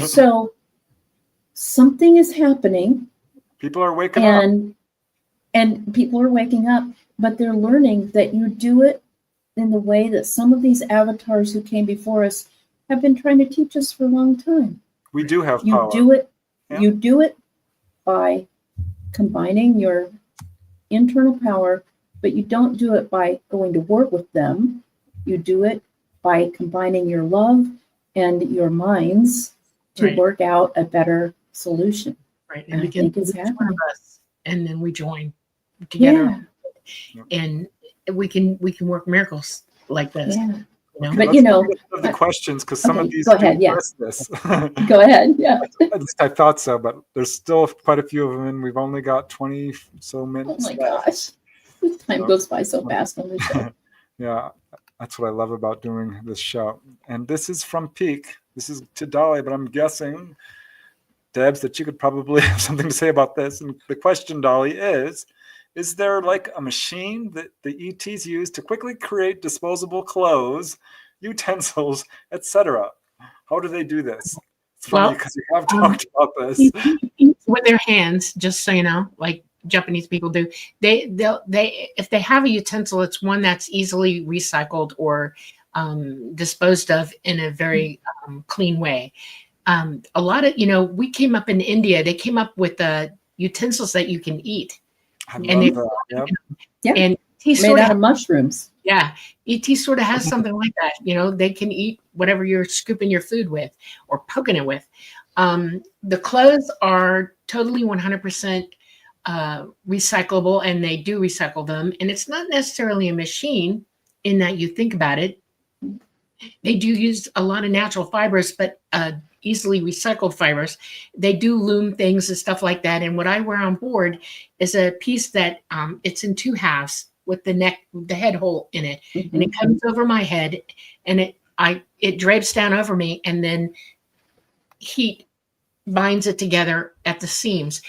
So something is happening. People are waking up. And people are waking up, but they're learning that you do it in the way that some of these avatars who came before us have been trying to teach us for a long time. We do have power. You do it by combining your internal power, but you don't do it by going to work with them. You do it by combining your love and your minds to work out a better solution. Right. And I think it's happening. And then we join together, and we can work miracles like this. Yeah. But the questions, because some of these go ahead. Yes. This. Go ahead. Yeah. At least I thought so, but there's still quite a few of them, and we've only got 20 so minutes. Oh my gosh, time goes by so fast on the show. Yeah, that's what I love about doing this show. And this is from Peak. This is to Dolly, but I'm guessing, Debz, that you could probably have something to say about this. And the question, Dolly, is there like a machine that the ETs use to quickly create disposable clothes, utensils, etc.? How do they do this? It's funny because you have talked about this. With their hands, just so you know, like Japanese people do. They if they have a utensil, it's one that's easily recycled or disposed of in a very clean way. A lot of, we came up in India, they came up with utensils that you can eat. And made out of mushrooms. Yeah. ET sort of has something like that. They can eat whatever you're scooping your food with or poking it with. The clothes are totally 100% recyclable, and they do recycle them. And it's not necessarily a machine in that you think about it. They do use a lot of natural fibers, but easily recycled fibers. They do loom things and stuff like that. And what I wear on board is a piece that it's in 2 halves with the head hole in it. Mm-hmm. And it comes over my head, and it drapes down over me, and then heat binds it together at the seams.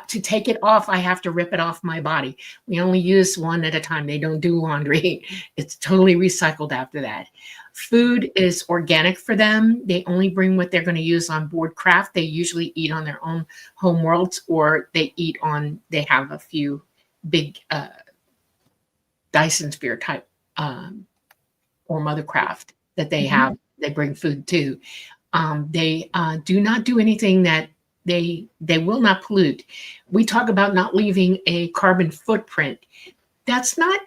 To take it off, I have to rip it off my body. We only use one at a time. They don't do laundry. It's totally recycled after that. Food is organic for them. They only bring what they're going to use on board craft. They usually eat on their own home worlds, or they have a few big Dyson sphere type or mothercraft that they have. They bring food to. They do not do anything that they will not pollute. We talk about not leaving a carbon footprint. That's not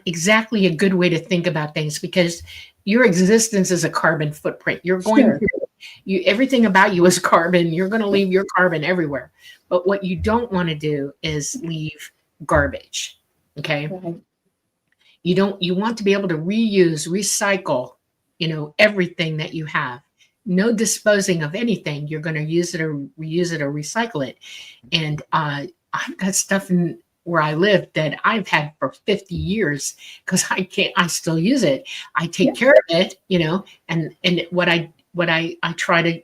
exactly a good way to think about things, because your existence is a carbon footprint. You're going to, everything about you is carbon. You're going to leave your carbon everywhere. But what you don't want to do is leave garbage. Okay. Right. You want to be able to reuse, recycle, everything that you have. No disposing of anything. You're going to use it or reuse it or recycle it. And I've got stuff in where I live that I've had for 50 years because I still use it. I take care of it, and what I try to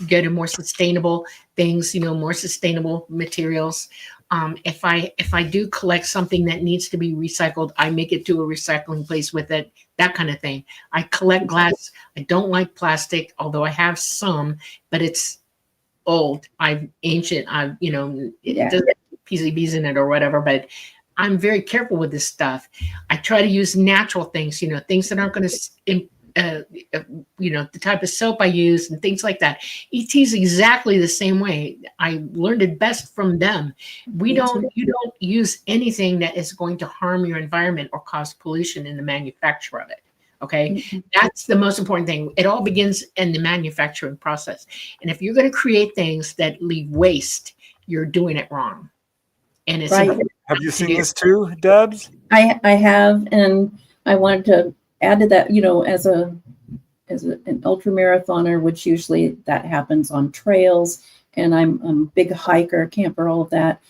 go to more sustainable things, more sustainable materials. If I do collect something that needs to be recycled, I make it to a recycling place with it, that kind of thing. I collect glass. I don't like plastic, although I have some, but it's old. Ancient. It doesn't have PCBs in it or whatever, but I'm very careful with this stuff. I try to use natural things, things that aren't going to the type of soap I use and things like that. ET's exactly the same way. I learned it best from them. You don't use anything that is going to harm your environment or cause pollution in the manufacture of it. Okay. That's the most important thing. It all begins in the manufacturing process. And if you're going to create things that leave waste, you're doing it wrong. And it's right. Have you seen this too, Debz? I have, and I wanted to add to that, as an ultra marathoner, which usually that happens on trails, and I'm a big hiker, camper, all of that.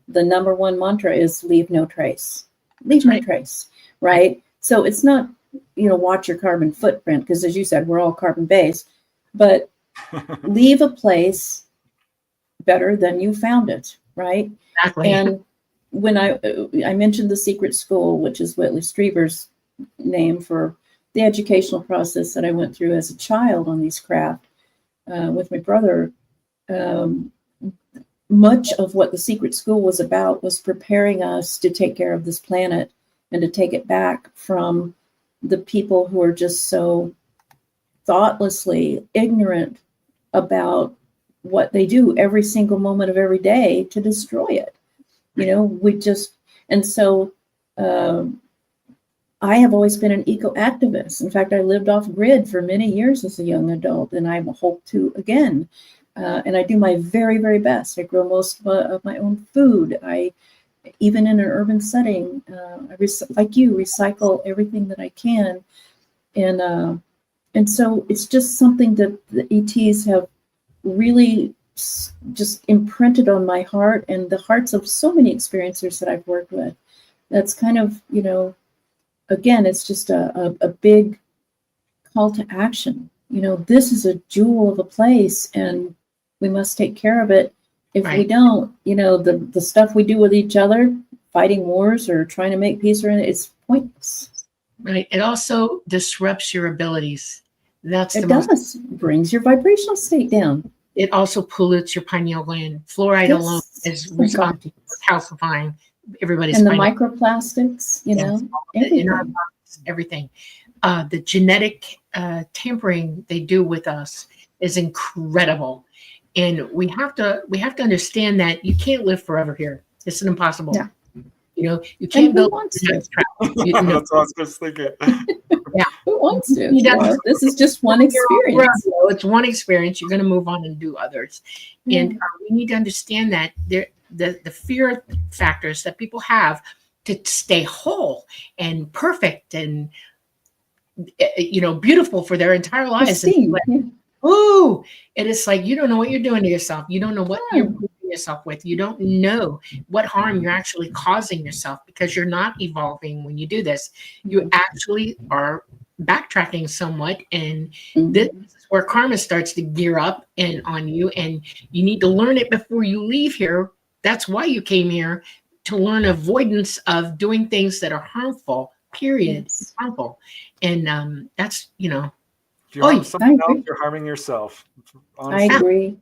The number one mantra is leave no trace. Leave no trace, right? So it's not, watch your carbon footprint, because as you said, we're all carbon based, but leave a place better than you found it, right? Exactly. And when I mentioned the secret school, which is Whitley Strieber's name for the educational process that I went through as a child on these craft with my brother, much of what the secret school was about was preparing us to take care of this planet and to take it back from the people who are just so thoughtlessly ignorant about what they do every single moment of every day to destroy it. And so I have always been an eco-activist. In fact, I lived off grid for many years as a young adult, and I hope to again. And I do my very, very best. I grow most of my own food. Even in an urban setting, like you, recycle everything that I can. And so it's just something that the ETs have really just imprinted on my heart and the hearts of so many experiencers that I've worked with. That's kind of, again, it's just a big call to action. This is a jewel of a place and we must take care of it. If we don't, the stuff we do with each other, fighting wars or trying to make peace, it's pointless. Right. It also disrupts your abilities. Brings your vibrational state down. It also pollutes your pineal gland. Fluoride alone is responsible for calcifying everybody's and the microplastics, in our bodies, everything. The genetic tampering they do with us is incredible. And we have to understand that you can't live forever here. It's an impossible. Yeah. You can't build That's what I was just thinking. Yeah. Who wants to? This is just one experience. It's one experience. You're going to move on and do others. And we need to understand that the fear factors that people have to stay whole and perfect and beautiful for their entire lives. Ooh, it is like you don't know what you're doing to yourself. You don't know what you're putting yourself with. You don't know what harm you're actually causing yourself because you're not evolving when you do this. You actually are backtracking somewhat, and this is where karma starts to gear up and on you, and you need to learn it before you leave here. That's why you came here, to learn avoidance of doing things that are harmful, period. Yes. Harmful. And that's, If you harm someone else, you're harming yourself. Honestly. I agree.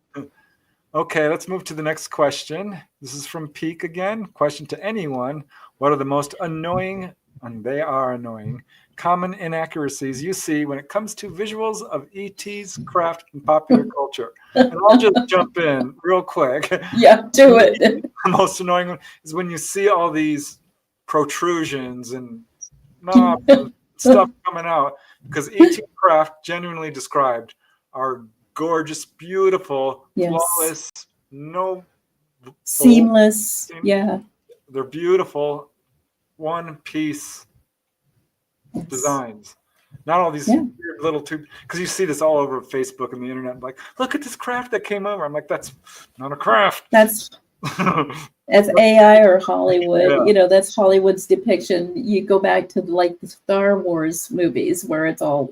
Okay, let's move to the next question. This is from Peak again. Question to anyone. What are the most annoying, and they are annoying, common inaccuracies you see when it comes to visuals of ET's craft and popular culture? And I'll just jump in real quick. Yeah, do it. The most annoying one is when you see all these protrusions and stuff coming out, because ET craft, genuinely described, are gorgeous, beautiful, flawless, seamless. Yeah, they're beautiful, one piece designs. Not all these weird little because you see this all over Facebook and the internet. Like, look at this craft that came over. I'm like, that's not a craft. That's AI or Hollywood. That's Hollywood's depiction. You go back to the Star Wars movies where it's all,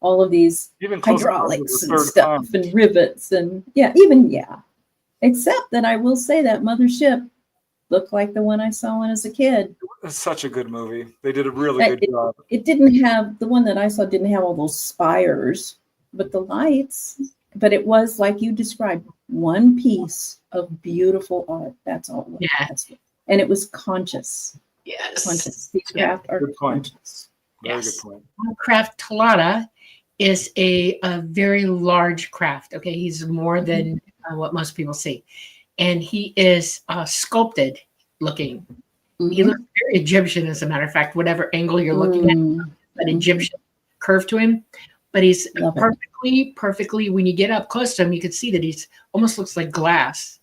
all of these even hydraulics and stuff and rivets and except that I will say that mothership looked like the one I saw when I was a kid. It's such a good movie. They did a really good job. It didn't have, the one that I saw didn't have all those spires, but the lights, but it was like you described, one piece of beautiful art. That's all it was. And it was conscious. Yes. Conscious. These craft are conscious. Very good point. Craft Talata is a very large craft. Okay, he's more than what most people see, and he is sculpted looking. He looks very Egyptian, as a matter of fact. Whatever angle you're looking at, an Egyptian curve to him. But he's perfectly. When you get up close to him, you can see that he's almost looks like glass.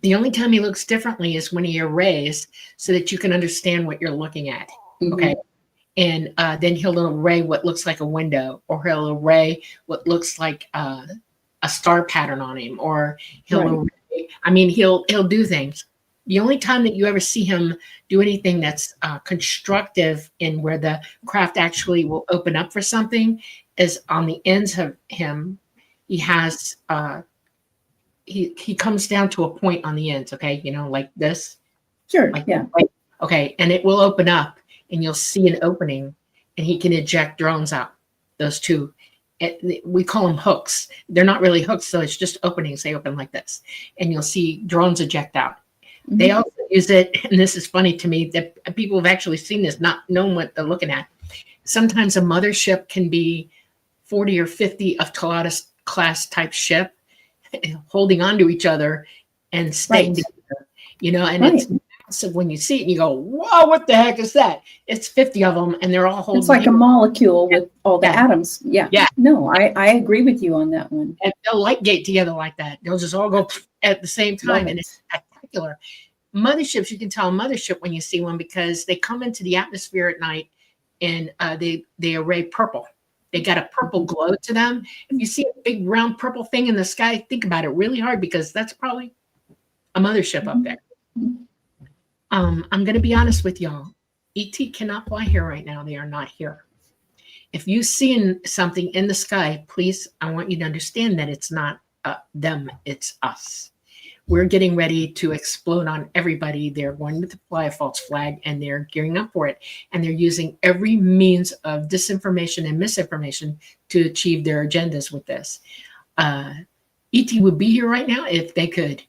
The only time he looks differently is when he arrays, so that you can understand what you're looking at. Okay. And then he'll array what looks like a window, or he'll array what looks like a star pattern on him, or he'll array, he'll do things. The only time that you ever see him do anything that's constructive in where the craft actually will open up for something is on the ends of him. He has he comes down to a point on the ends, okay, like this. Sure. Like, okay, and it will open up. And you'll see an opening, and he can eject drones out. Those two, we call them hooks. They're not really hooks, so it's just openings. They open like this, and you'll see drones eject out. They also use it, and this is funny to me that people have actually seen this, not knowing what they're looking at. Sometimes a mothership can be 40 or 50 of Talata's class type ship, holding on to each other and staying together. And it's. So when you see it, you go, "Whoa, what the heck is that?" It's 50 of them, and they're all holding. It's like a molecule with all the atoms. Yeah. No, I agree with you on that one. And they'll light gate together like that. They'll just all go at the same time, and it's spectacular. Motherships, you can tell a mothership when you see one because they come into the atmosphere at night, and they array purple. They got a purple glow to them. If you see a big round purple thing in the sky, think about it really hard because that's probably a mothership up there. I'm going to be honest with y'all. ET cannot fly here right now. They are not here. If you see something in the sky, please, I want you to understand that it's not them, it's us. We're getting ready to explode on everybody. They're going to fly a false flag, and they're gearing up for it. And they're using every means of disinformation and misinformation to achieve their agendas with this. ET would be here right now if they could.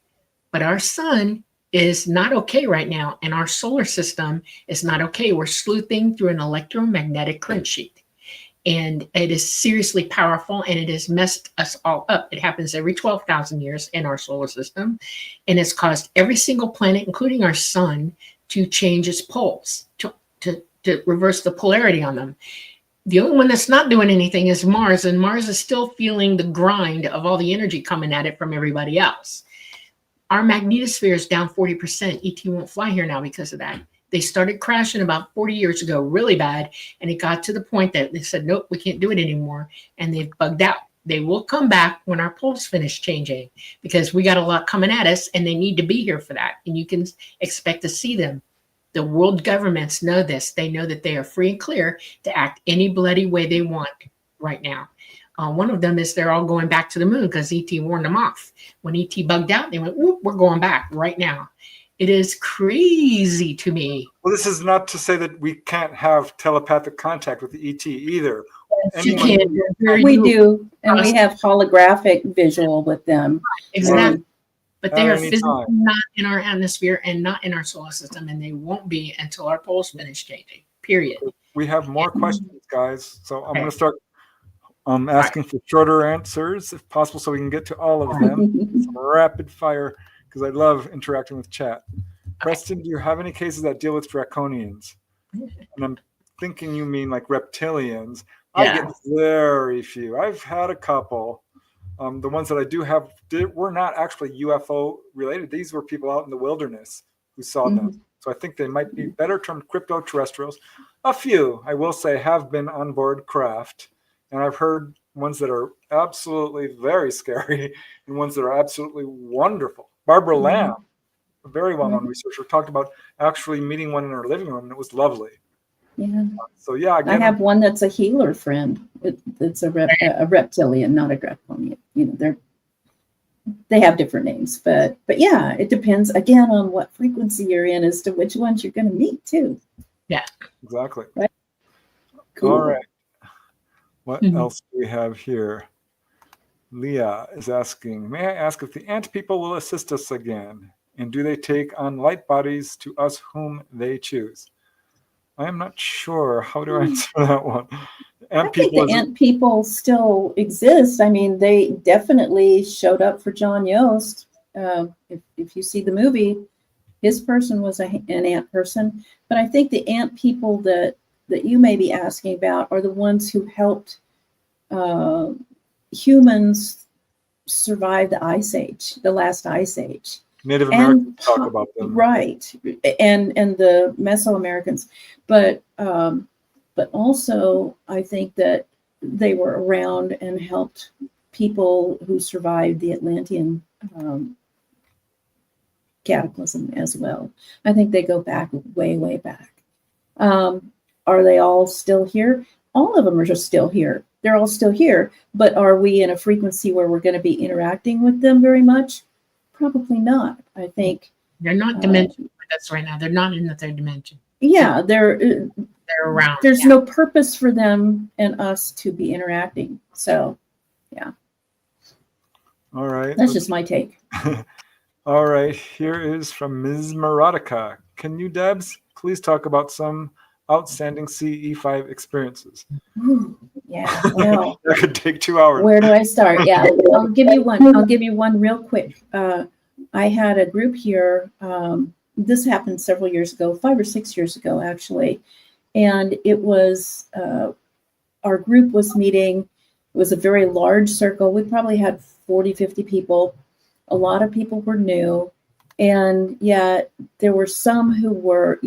But our sun is not okay right now, and our solar system is not okay. We're sleuthing through an electromagnetic current sheet, and it is seriously powerful, and it has messed us all up. It happens every 12,000 years in our solar system, and it's caused every single planet, including our sun, to change its poles, to reverse the polarity on them. The only one that's not doing anything is Mars, and Mars is still feeling the grind of all the energy coming at it from everybody else. Our magnetosphere is down 40%. ET won't fly here now because of that. They started crashing about 40 years ago, really bad. And it got to the point that they said, nope, we can't do it anymore. And they've bugged out. They will come back when our poles finish changing because we got a lot coming at us and they need to be here for that. And you can expect to see them. The world governments know this. They know that they are free and clear to act any bloody way they want right now. One of them is they're all going back to the moon because ET warned them off. When ET bugged out, they went, whoop, we're going back right now. It is crazy to me. Well, this is not to say that we can't have telepathic contact with the ET either. Yes, you can. We do. And we have holographic visual with them. Exactly. But they are physically not in our atmosphere and not in our solar system, and they won't be until our poles finish changing, period. We have more questions, guys. So I'm going to start asking for shorter answers if possible so we can get to all of them. Some rapid fire because I love interacting with chat. Preston, do you have any cases that deal with draconians? And I'm thinking you mean like reptilians. I get very few. I've had a couple. The ones that I do have were not actually UFO related. These were people out in the wilderness who saw them. So I think they might be better termed crypto-terrestrials. A few, I will say, have been onboard craft. And I've heard ones that are absolutely very scary and ones that are absolutely wonderful. Barbara Lamb, a very well-known researcher, talked about actually meeting one in her living room, and it was lovely. Yeah. So yeah, again, I have one that's a healer friend. It's a reptilian, not a draconian. They have different names, but yeah, it depends again on what frequency you're in as to which ones you're going to meet too. Yeah, exactly. Right. Cool. All right. What else do we have here? Leah is asking, may I ask if the ant people will assist us again? And do they take on light bodies to us whom they choose? I am not sure. How do I answer that one? I think the ant people still exist. I mean, they definitely showed up for John Yost. If you see the movie, his person was an ant person. But I think the ant people that you may be asking about are the ones who helped humans survive the Ice Age, the last Ice Age. Native Americans talk about them, right? And the Mesoamericans, but also I think that they were around and helped people who survived the Atlantean cataclysm as well. I think they go back way back. Are they all still here? All of them are just still here. They're all still here, but are we in a frequency where we're going to be interacting with them very much? Probably not. I think they're not dimensional with us right now. They're not in the third dimension. Yeah, they're around. There's no purpose for them and us to be interacting. So, yeah. All right. That's just my take. All right. Here is from Ms. Marotica. Can you, Debz, please talk about some outstanding CE5 experiences? Ooh, yeah, well, that could take 2 hours. Where do I start? Yeah, I'll give you one real quick. I had a group here. This happened several years ago, 5 or 6 years ago, actually. And it was, our group was meeting. It was a very large circle. We probably had 40, 50 people. A lot of people were new. And yet there were some who were,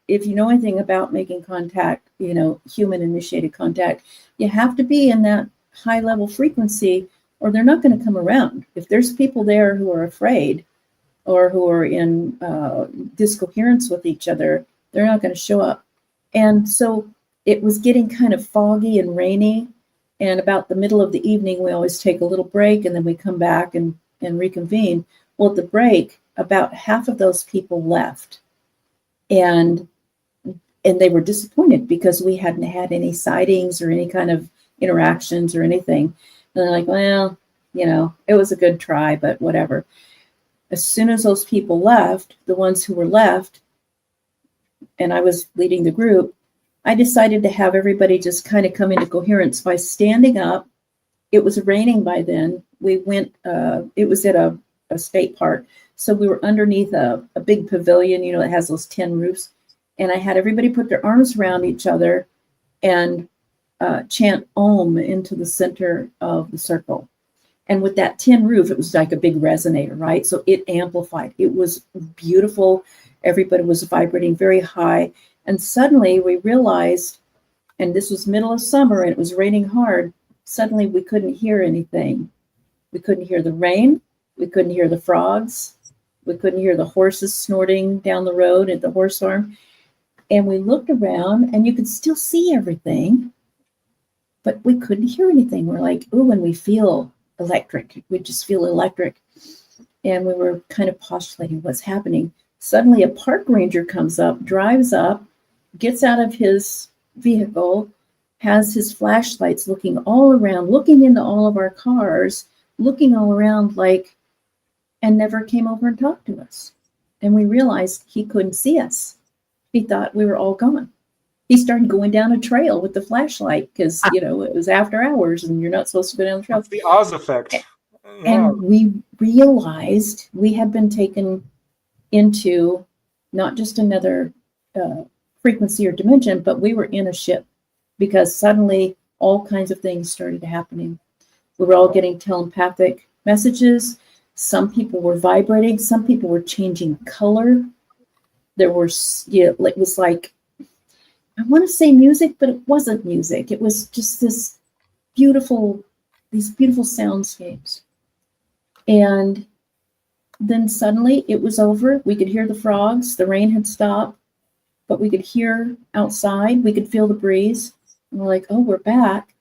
if you know anything about making contact, human initiated contact, you have to be in that high level frequency or they're not going to come around. If there's people there who are afraid or who are in discoherence with each other, they're not going to show up. And so it was getting kind of foggy and rainy. And about the middle of the evening, we always take a little break and then we come back and reconvene. Well, at the break, about half of those people left. And they were disappointed because we hadn't had any sightings or any kind of interactions or anything. And they're like, well, it was a good try, but whatever. As soon as those people left, the ones who were left, and I was leading the group, I decided to have everybody just kind of come into coherence by standing up. It was raining by then. We went, it was at a state park. So we were underneath a big pavilion, that has those tin roofs. And I had everybody put their arms around each other and chant Om into the center of the circle. And with that tin roof, it was like a big resonator, right? So it amplified. It was beautiful. Everybody was vibrating very high. And suddenly we realized, and this was middle of summer and it was raining hard, suddenly we couldn't hear anything. We couldn't hear the rain. We couldn't hear the frogs. We couldn't hear the horses snorting down the road at the horse farm. And we looked around and you could still see everything, but we couldn't hear anything. We're like, ooh, and we feel electric. We just feel electric. And we were kind of postulating what's happening. Suddenly a park ranger comes up, drives up, gets out of his vehicle, has his flashlights looking all around, looking into all of our cars, looking all around and never came over and talked to us. And we realized he couldn't see us. He thought we were all gone. He started going down a trail with the flashlight because, it was after hours and you're not supposed to go down the trail. That's the Oz effect. Yeah. And we realized we had been taken into not just another frequency or dimension, but we were in a ship because suddenly all kinds of things started happening. We were all getting telepathic messages. Some people were vibrating. Some people were changing color. There were, it was like, I want to say music, but it wasn't music. It was just these beautiful soundscapes. And then suddenly it was over. We could hear the frogs. The rain had stopped, but we could hear outside. We could feel the breeze. And we're like, oh, we're back.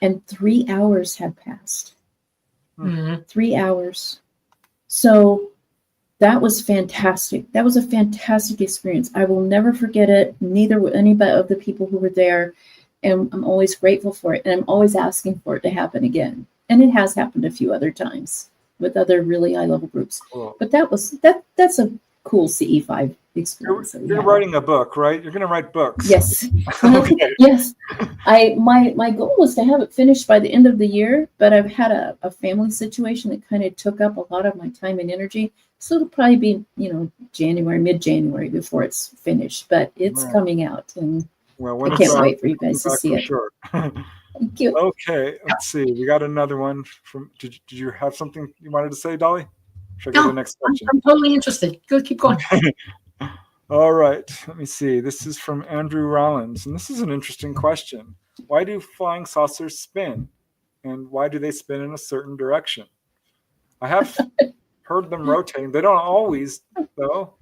And 3 hours had passed. Mm-hmm. 3 hours. So that was fantastic. That was a fantastic experience. I will never forget it. Neither will anybody of the people who were there. And I'm always grateful for it. And I'm always asking for it to happen again. And it has happened a few other times with other really high level groups. Cool. But that's cool CE5 experience. You're writing a book, right? You're going to write books. Yes. Okay. Yes. My goal was to have it finished by the end of the year, but I've had a family situation that kind of took up a lot of my time and energy. So it'll probably be, mid-January before it's finished, but it's coming out, and I can't wait for you guys to see it. Sure. Thank you. Okay, let's see. We got another one from. Did you have something you wanted to say, Dolly? Should I go to the next question? I'm totally interested. Go, keep going. All right. Let me see. This is from Andrew Rollins, and this is an interesting question. Why do flying saucers spin, and why do they spin in a certain direction? I have heard them rotating. They don't always, though.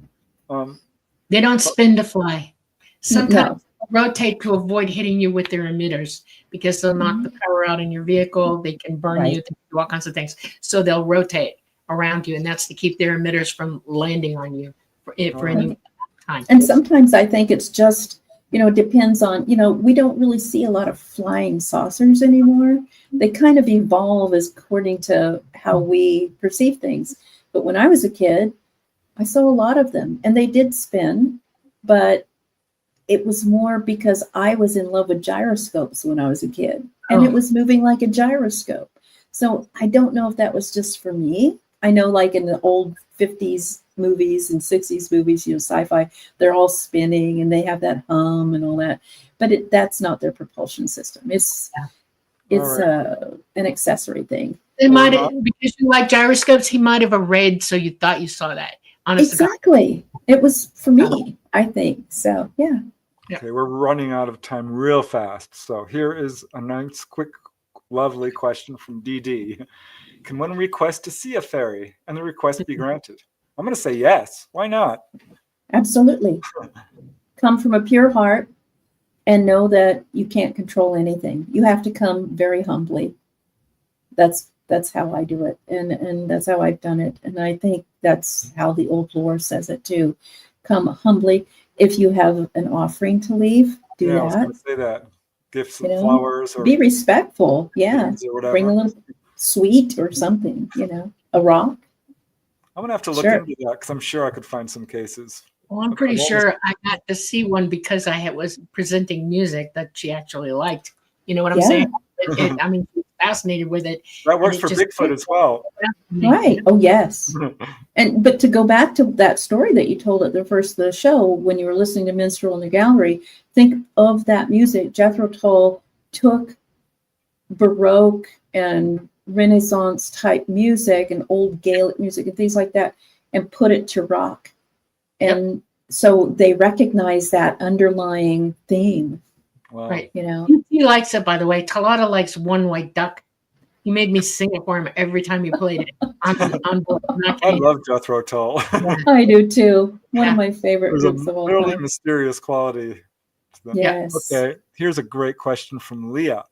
They don't spin to fly. Sometimes rotate to avoid hitting you with their emitters, because they'll knock the power out in your vehicle. They can burn you. They can do all kinds of things. So they'll rotate around you, and that's to keep their emitters from landing on you for any time. And sometimes I think it's just, it depends on, we don't really see a lot of flying saucers anymore. They kind of evolve according to how we perceive things. But when I was a kid, I saw a lot of them, and they did spin, but it was more because I was in love with gyroscopes when I was a kid, and it was moving like a gyroscope. So I don't know if that was just for me. I know, like in the old 50s movies and 60s movies, sci-fi, they're all spinning and they have that hum and all that, but that's not their propulsion system. It's an accessory thing. They might have, because you like gyroscopes, he might have arrayed so you thought you saw that. Honestly, exactly. It was for me, I think. So, yeah. Okay, we're running out of time real fast. So here is a nice, quick, lovely question from DD. Can one request to see a fairy and the request be granted? I'm going to say yes. Why not? Absolutely. Come from a pure heart and know that you can't control anything. You have to come very humbly. That's how I do it. And that's how I've done it. And I think that's how the old lore says it too. Come humbly. If you have an offering to leave, do that. I was going to say that. Gifts and flowers. Or be respectful. Yeah. Bring a little sweet or something, a rock. I'm going to have to look into that, because I'm sure I could find some cases. Well, I'm pretty sure I got to see one because I was presenting music that she actually liked. You know what I'm saying? I mean, she's fascinated with it. That works for Bigfoot as well. Right. Oh, yes. But to go back to that story that you told at the show, when you were listening to Minstrel in the Gallery, think of that music. Jethro Tull took Baroque and Renaissance type music and old Gaelic music and things like that and put it to rock. And so they recognize that underlying theme. Wow. Right. He likes it, by the way. Talata likes One White Duck. He made me sing it for him every time he played it. On board. I love Jethro Tull. I do too. One of my favorite groups of all time. There's a really mysterious quality to them. Yes. Okay. Here's a great question from Leah.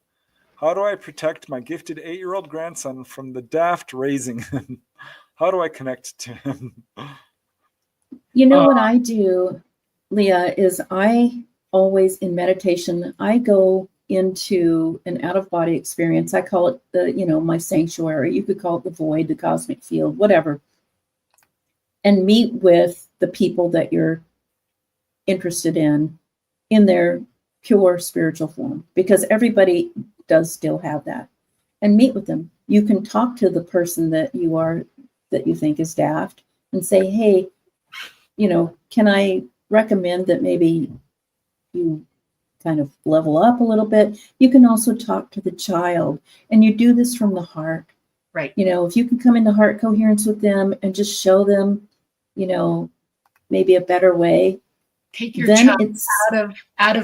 How do I protect my gifted 8-year-old grandson from the daft raising him? How do I connect to him? What I do, Leah, is I always in meditation, I go into an out-of-body experience. I call it my sanctuary. You could call it the void, the cosmic field, whatever. And meet with the people that you're interested in their pure spiritual form, because everybody does still have that, and meet with them. You can talk to the person that you think is daft and say, hey, can I recommend that maybe you kind of level up a little bit? You can also talk to the child, and you do this from the heart. Right. If you can come into heart coherence with them and just show them, maybe a better way. Take your child out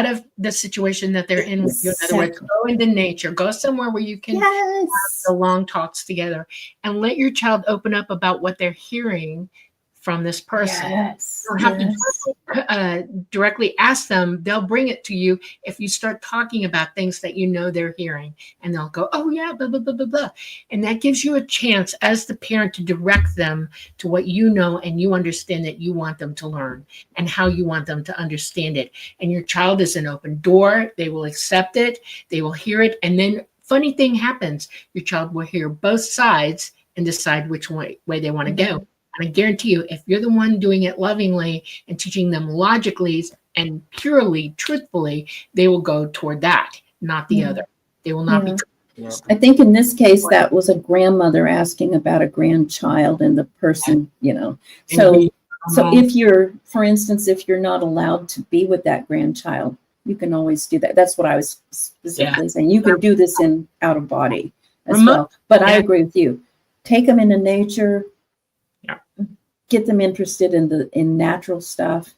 of the situation that they're in with you. In other words, go into nature, go somewhere where you can have the long talks together, and let your child open up about what they're hearing from this person. Yes. You don't have to directly ask them. They'll bring it to you if you start talking about things that they're hearing, and they'll go, oh yeah, blah, blah, blah, blah, blah. And that gives you a chance as the parent to direct them to what and you understand that you want them to learn and how you want them to understand it. And your child is an open door. They will accept it. They will hear it. And then funny thing happens. Your child will hear both sides and decide which way they want to go. And I guarantee you, if you're the one doing it lovingly and teaching them logically and purely, truthfully, they will go toward that, not the other. They will not be. I think in this case, that was a grandmother asking about a grandchild and the person, So if you're, for instance, if you're not allowed to be with that grandchild, you can always do that. That's what I was specifically saying. You can do this in out of body as well. But I agree with you. Take them into nature. Get them interested in natural stuff,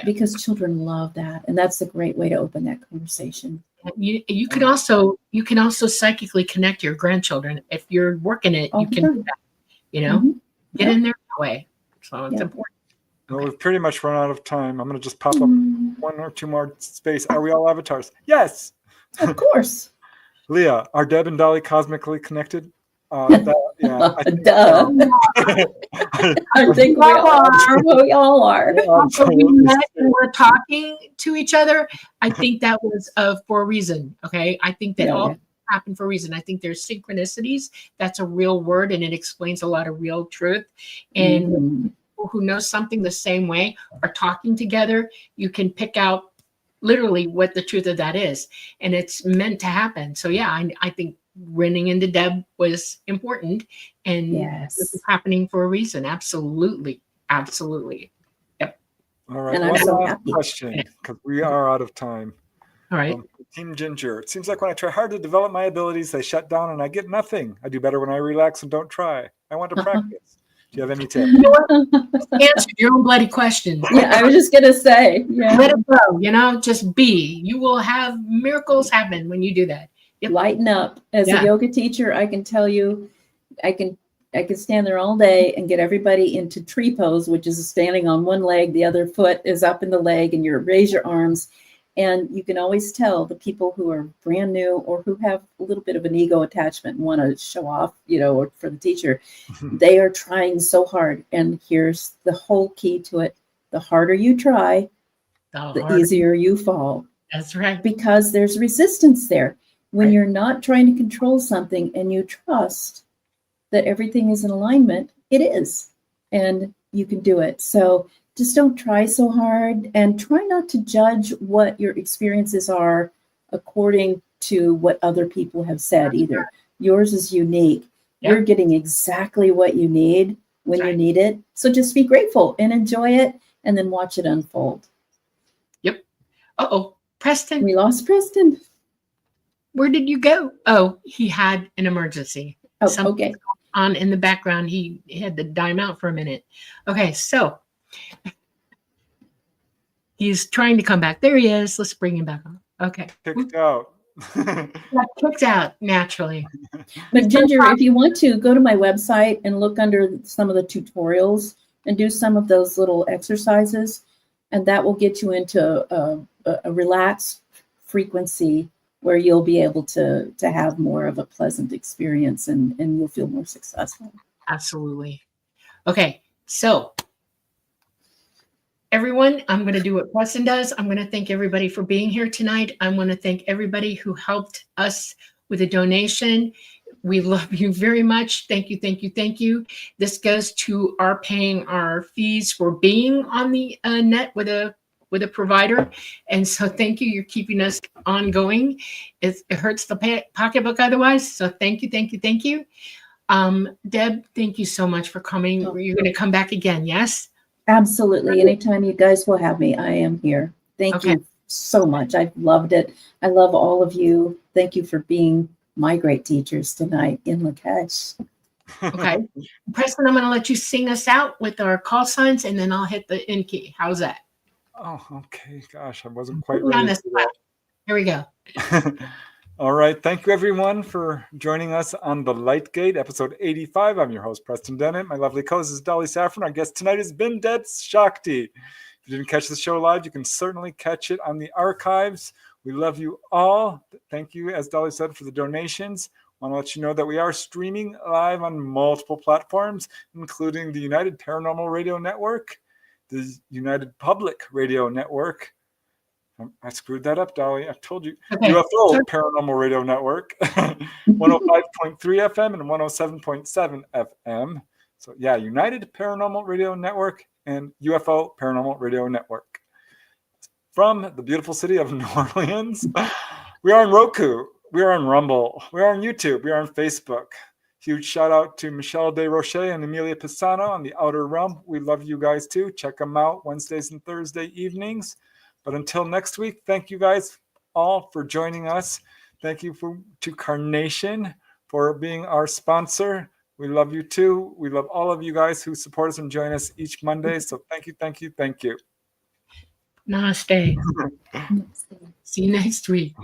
because children love that, and that's a great way to open that conversation. You can also psychically connect your grandchildren if you're working it. You can do that. Get in there that way. So it's important. Well, we've pretty much run out of time. I'm going to just pop up one or two more space. Are we all avatars? Yes. Of course. Leah, are Deb and Dolly cosmically connected? Duh. I think we all are. So we met and we're talking to each other. I think that was for a reason. Okay. I think that all happened for a reason. I think there's synchronicities. That's a real word, and it explains a lot of real truth. And people who know something the same way are talking together, you can pick out literally what the truth of that is. And it's meant to happen. So yeah, I think running into Deb was important, and this is happening for a reason. Absolutely. Yep. All right. And I'm so happy. Question, because we are out of time. All right. Team Ginger. It seems like when I try hard to develop my abilities, they shut down and I get nothing. I do better when I relax and don't try. I want to practice. Do you have any tips? Answer your own bloody questions. Yeah, I was just gonna say. Yeah. Let it go. Just be. You will have miracles happen when you do that. Yep. Lighten up. As a yoga teacher, I can tell you, I can stand there all day and get everybody into tree pose, which is standing on one leg, the other foot is up in the leg, and you raise your arms. And you can always tell the people who are brand new or who have a little bit of an ego attachment and want to show off, or for the teacher, they are trying so hard. And here's the whole key to it. The harder you try, the easier you fall. That's right. Because there's resistance there. When you're not trying to control something and you trust that everything is in alignment, it is. And you can do it. So just don't try so hard, and try not to judge what your experiences are according to what other people have said either. Yours is unique. You're getting exactly what you need when you need it. So just be grateful and enjoy it, and then watch it unfold. Yep. Uh-oh. Preston. We lost Preston. Where did you go? Oh, he had an emergency. Oh, okay. On in the background, he had to dime out for a minute. Okay, so he's trying to come back. There he is. Let's bring him back on. Okay. Kicked out. Kicked out naturally. But Ginger, if you want to, go to my website and look under some of the tutorials and do some of those little exercises, and that will get you into a relaxed frequency where you'll be able to have more of a pleasant experience, and you'll feel more successful. Absolutely. Okay, so everyone, I'm going to do what Preston does. I'm going to thank everybody for being here tonight. I want to thank everybody who helped us with a donation. We love you very much. Thank you, thank you, thank you. This goes to our paying our fees for being on the net with a provider. And so thank you. You're keeping us ongoing. It hurts the pocketbook otherwise. So thank you, thank you, thank you. Deb, thank you so much for coming. You're going to come back again, yes? Absolutely. Anytime you guys will have me, I am here. Thank you so much. I've loved it. I love all of you. Thank you for being my great teachers tonight in Lakesh. Okay. Preston, I'm going to let you sing us out with our call signs, and then I'll hit the end key. How's that? Oh, okay. Gosh, I wasn't quite ready. Here we go. All right. Thank you, everyone, for joining us on The Light Gate, episode 85. I'm your host, Preston Dennett. My lovely co-host is Dolly Saffron. Our guest tonight has been Debz Shakti. If you didn't catch the show live, you can certainly catch it on the archives. We love you all. Thank you, as Dolly said, for the donations. I want to let you know that we are streaming live on multiple platforms, including the United Paranormal Radio Network, the United Public Radio Network. I screwed that up, Dolly. I told you. Okay. UFO Paranormal Radio Network, 105.3 FM and 107.7 FM. So yeah, United Paranormal Radio Network and UFO Paranormal Radio Network. From the beautiful city of New Orleans, we are on Roku, we are on Rumble, we are on YouTube, we are on Facebook. Huge shout out to Michelle DeRoche and Amelia Pisano on the Outer Realm. We love you guys too. Check them out Wednesdays and Thursday evenings. But until next week, thank you guys all for joining us. Thank you to Carnation for being our sponsor. We love you too. We love all of you guys who support us and join us each Monday. So thank you, thank you, thank you. Namaste. See you next week.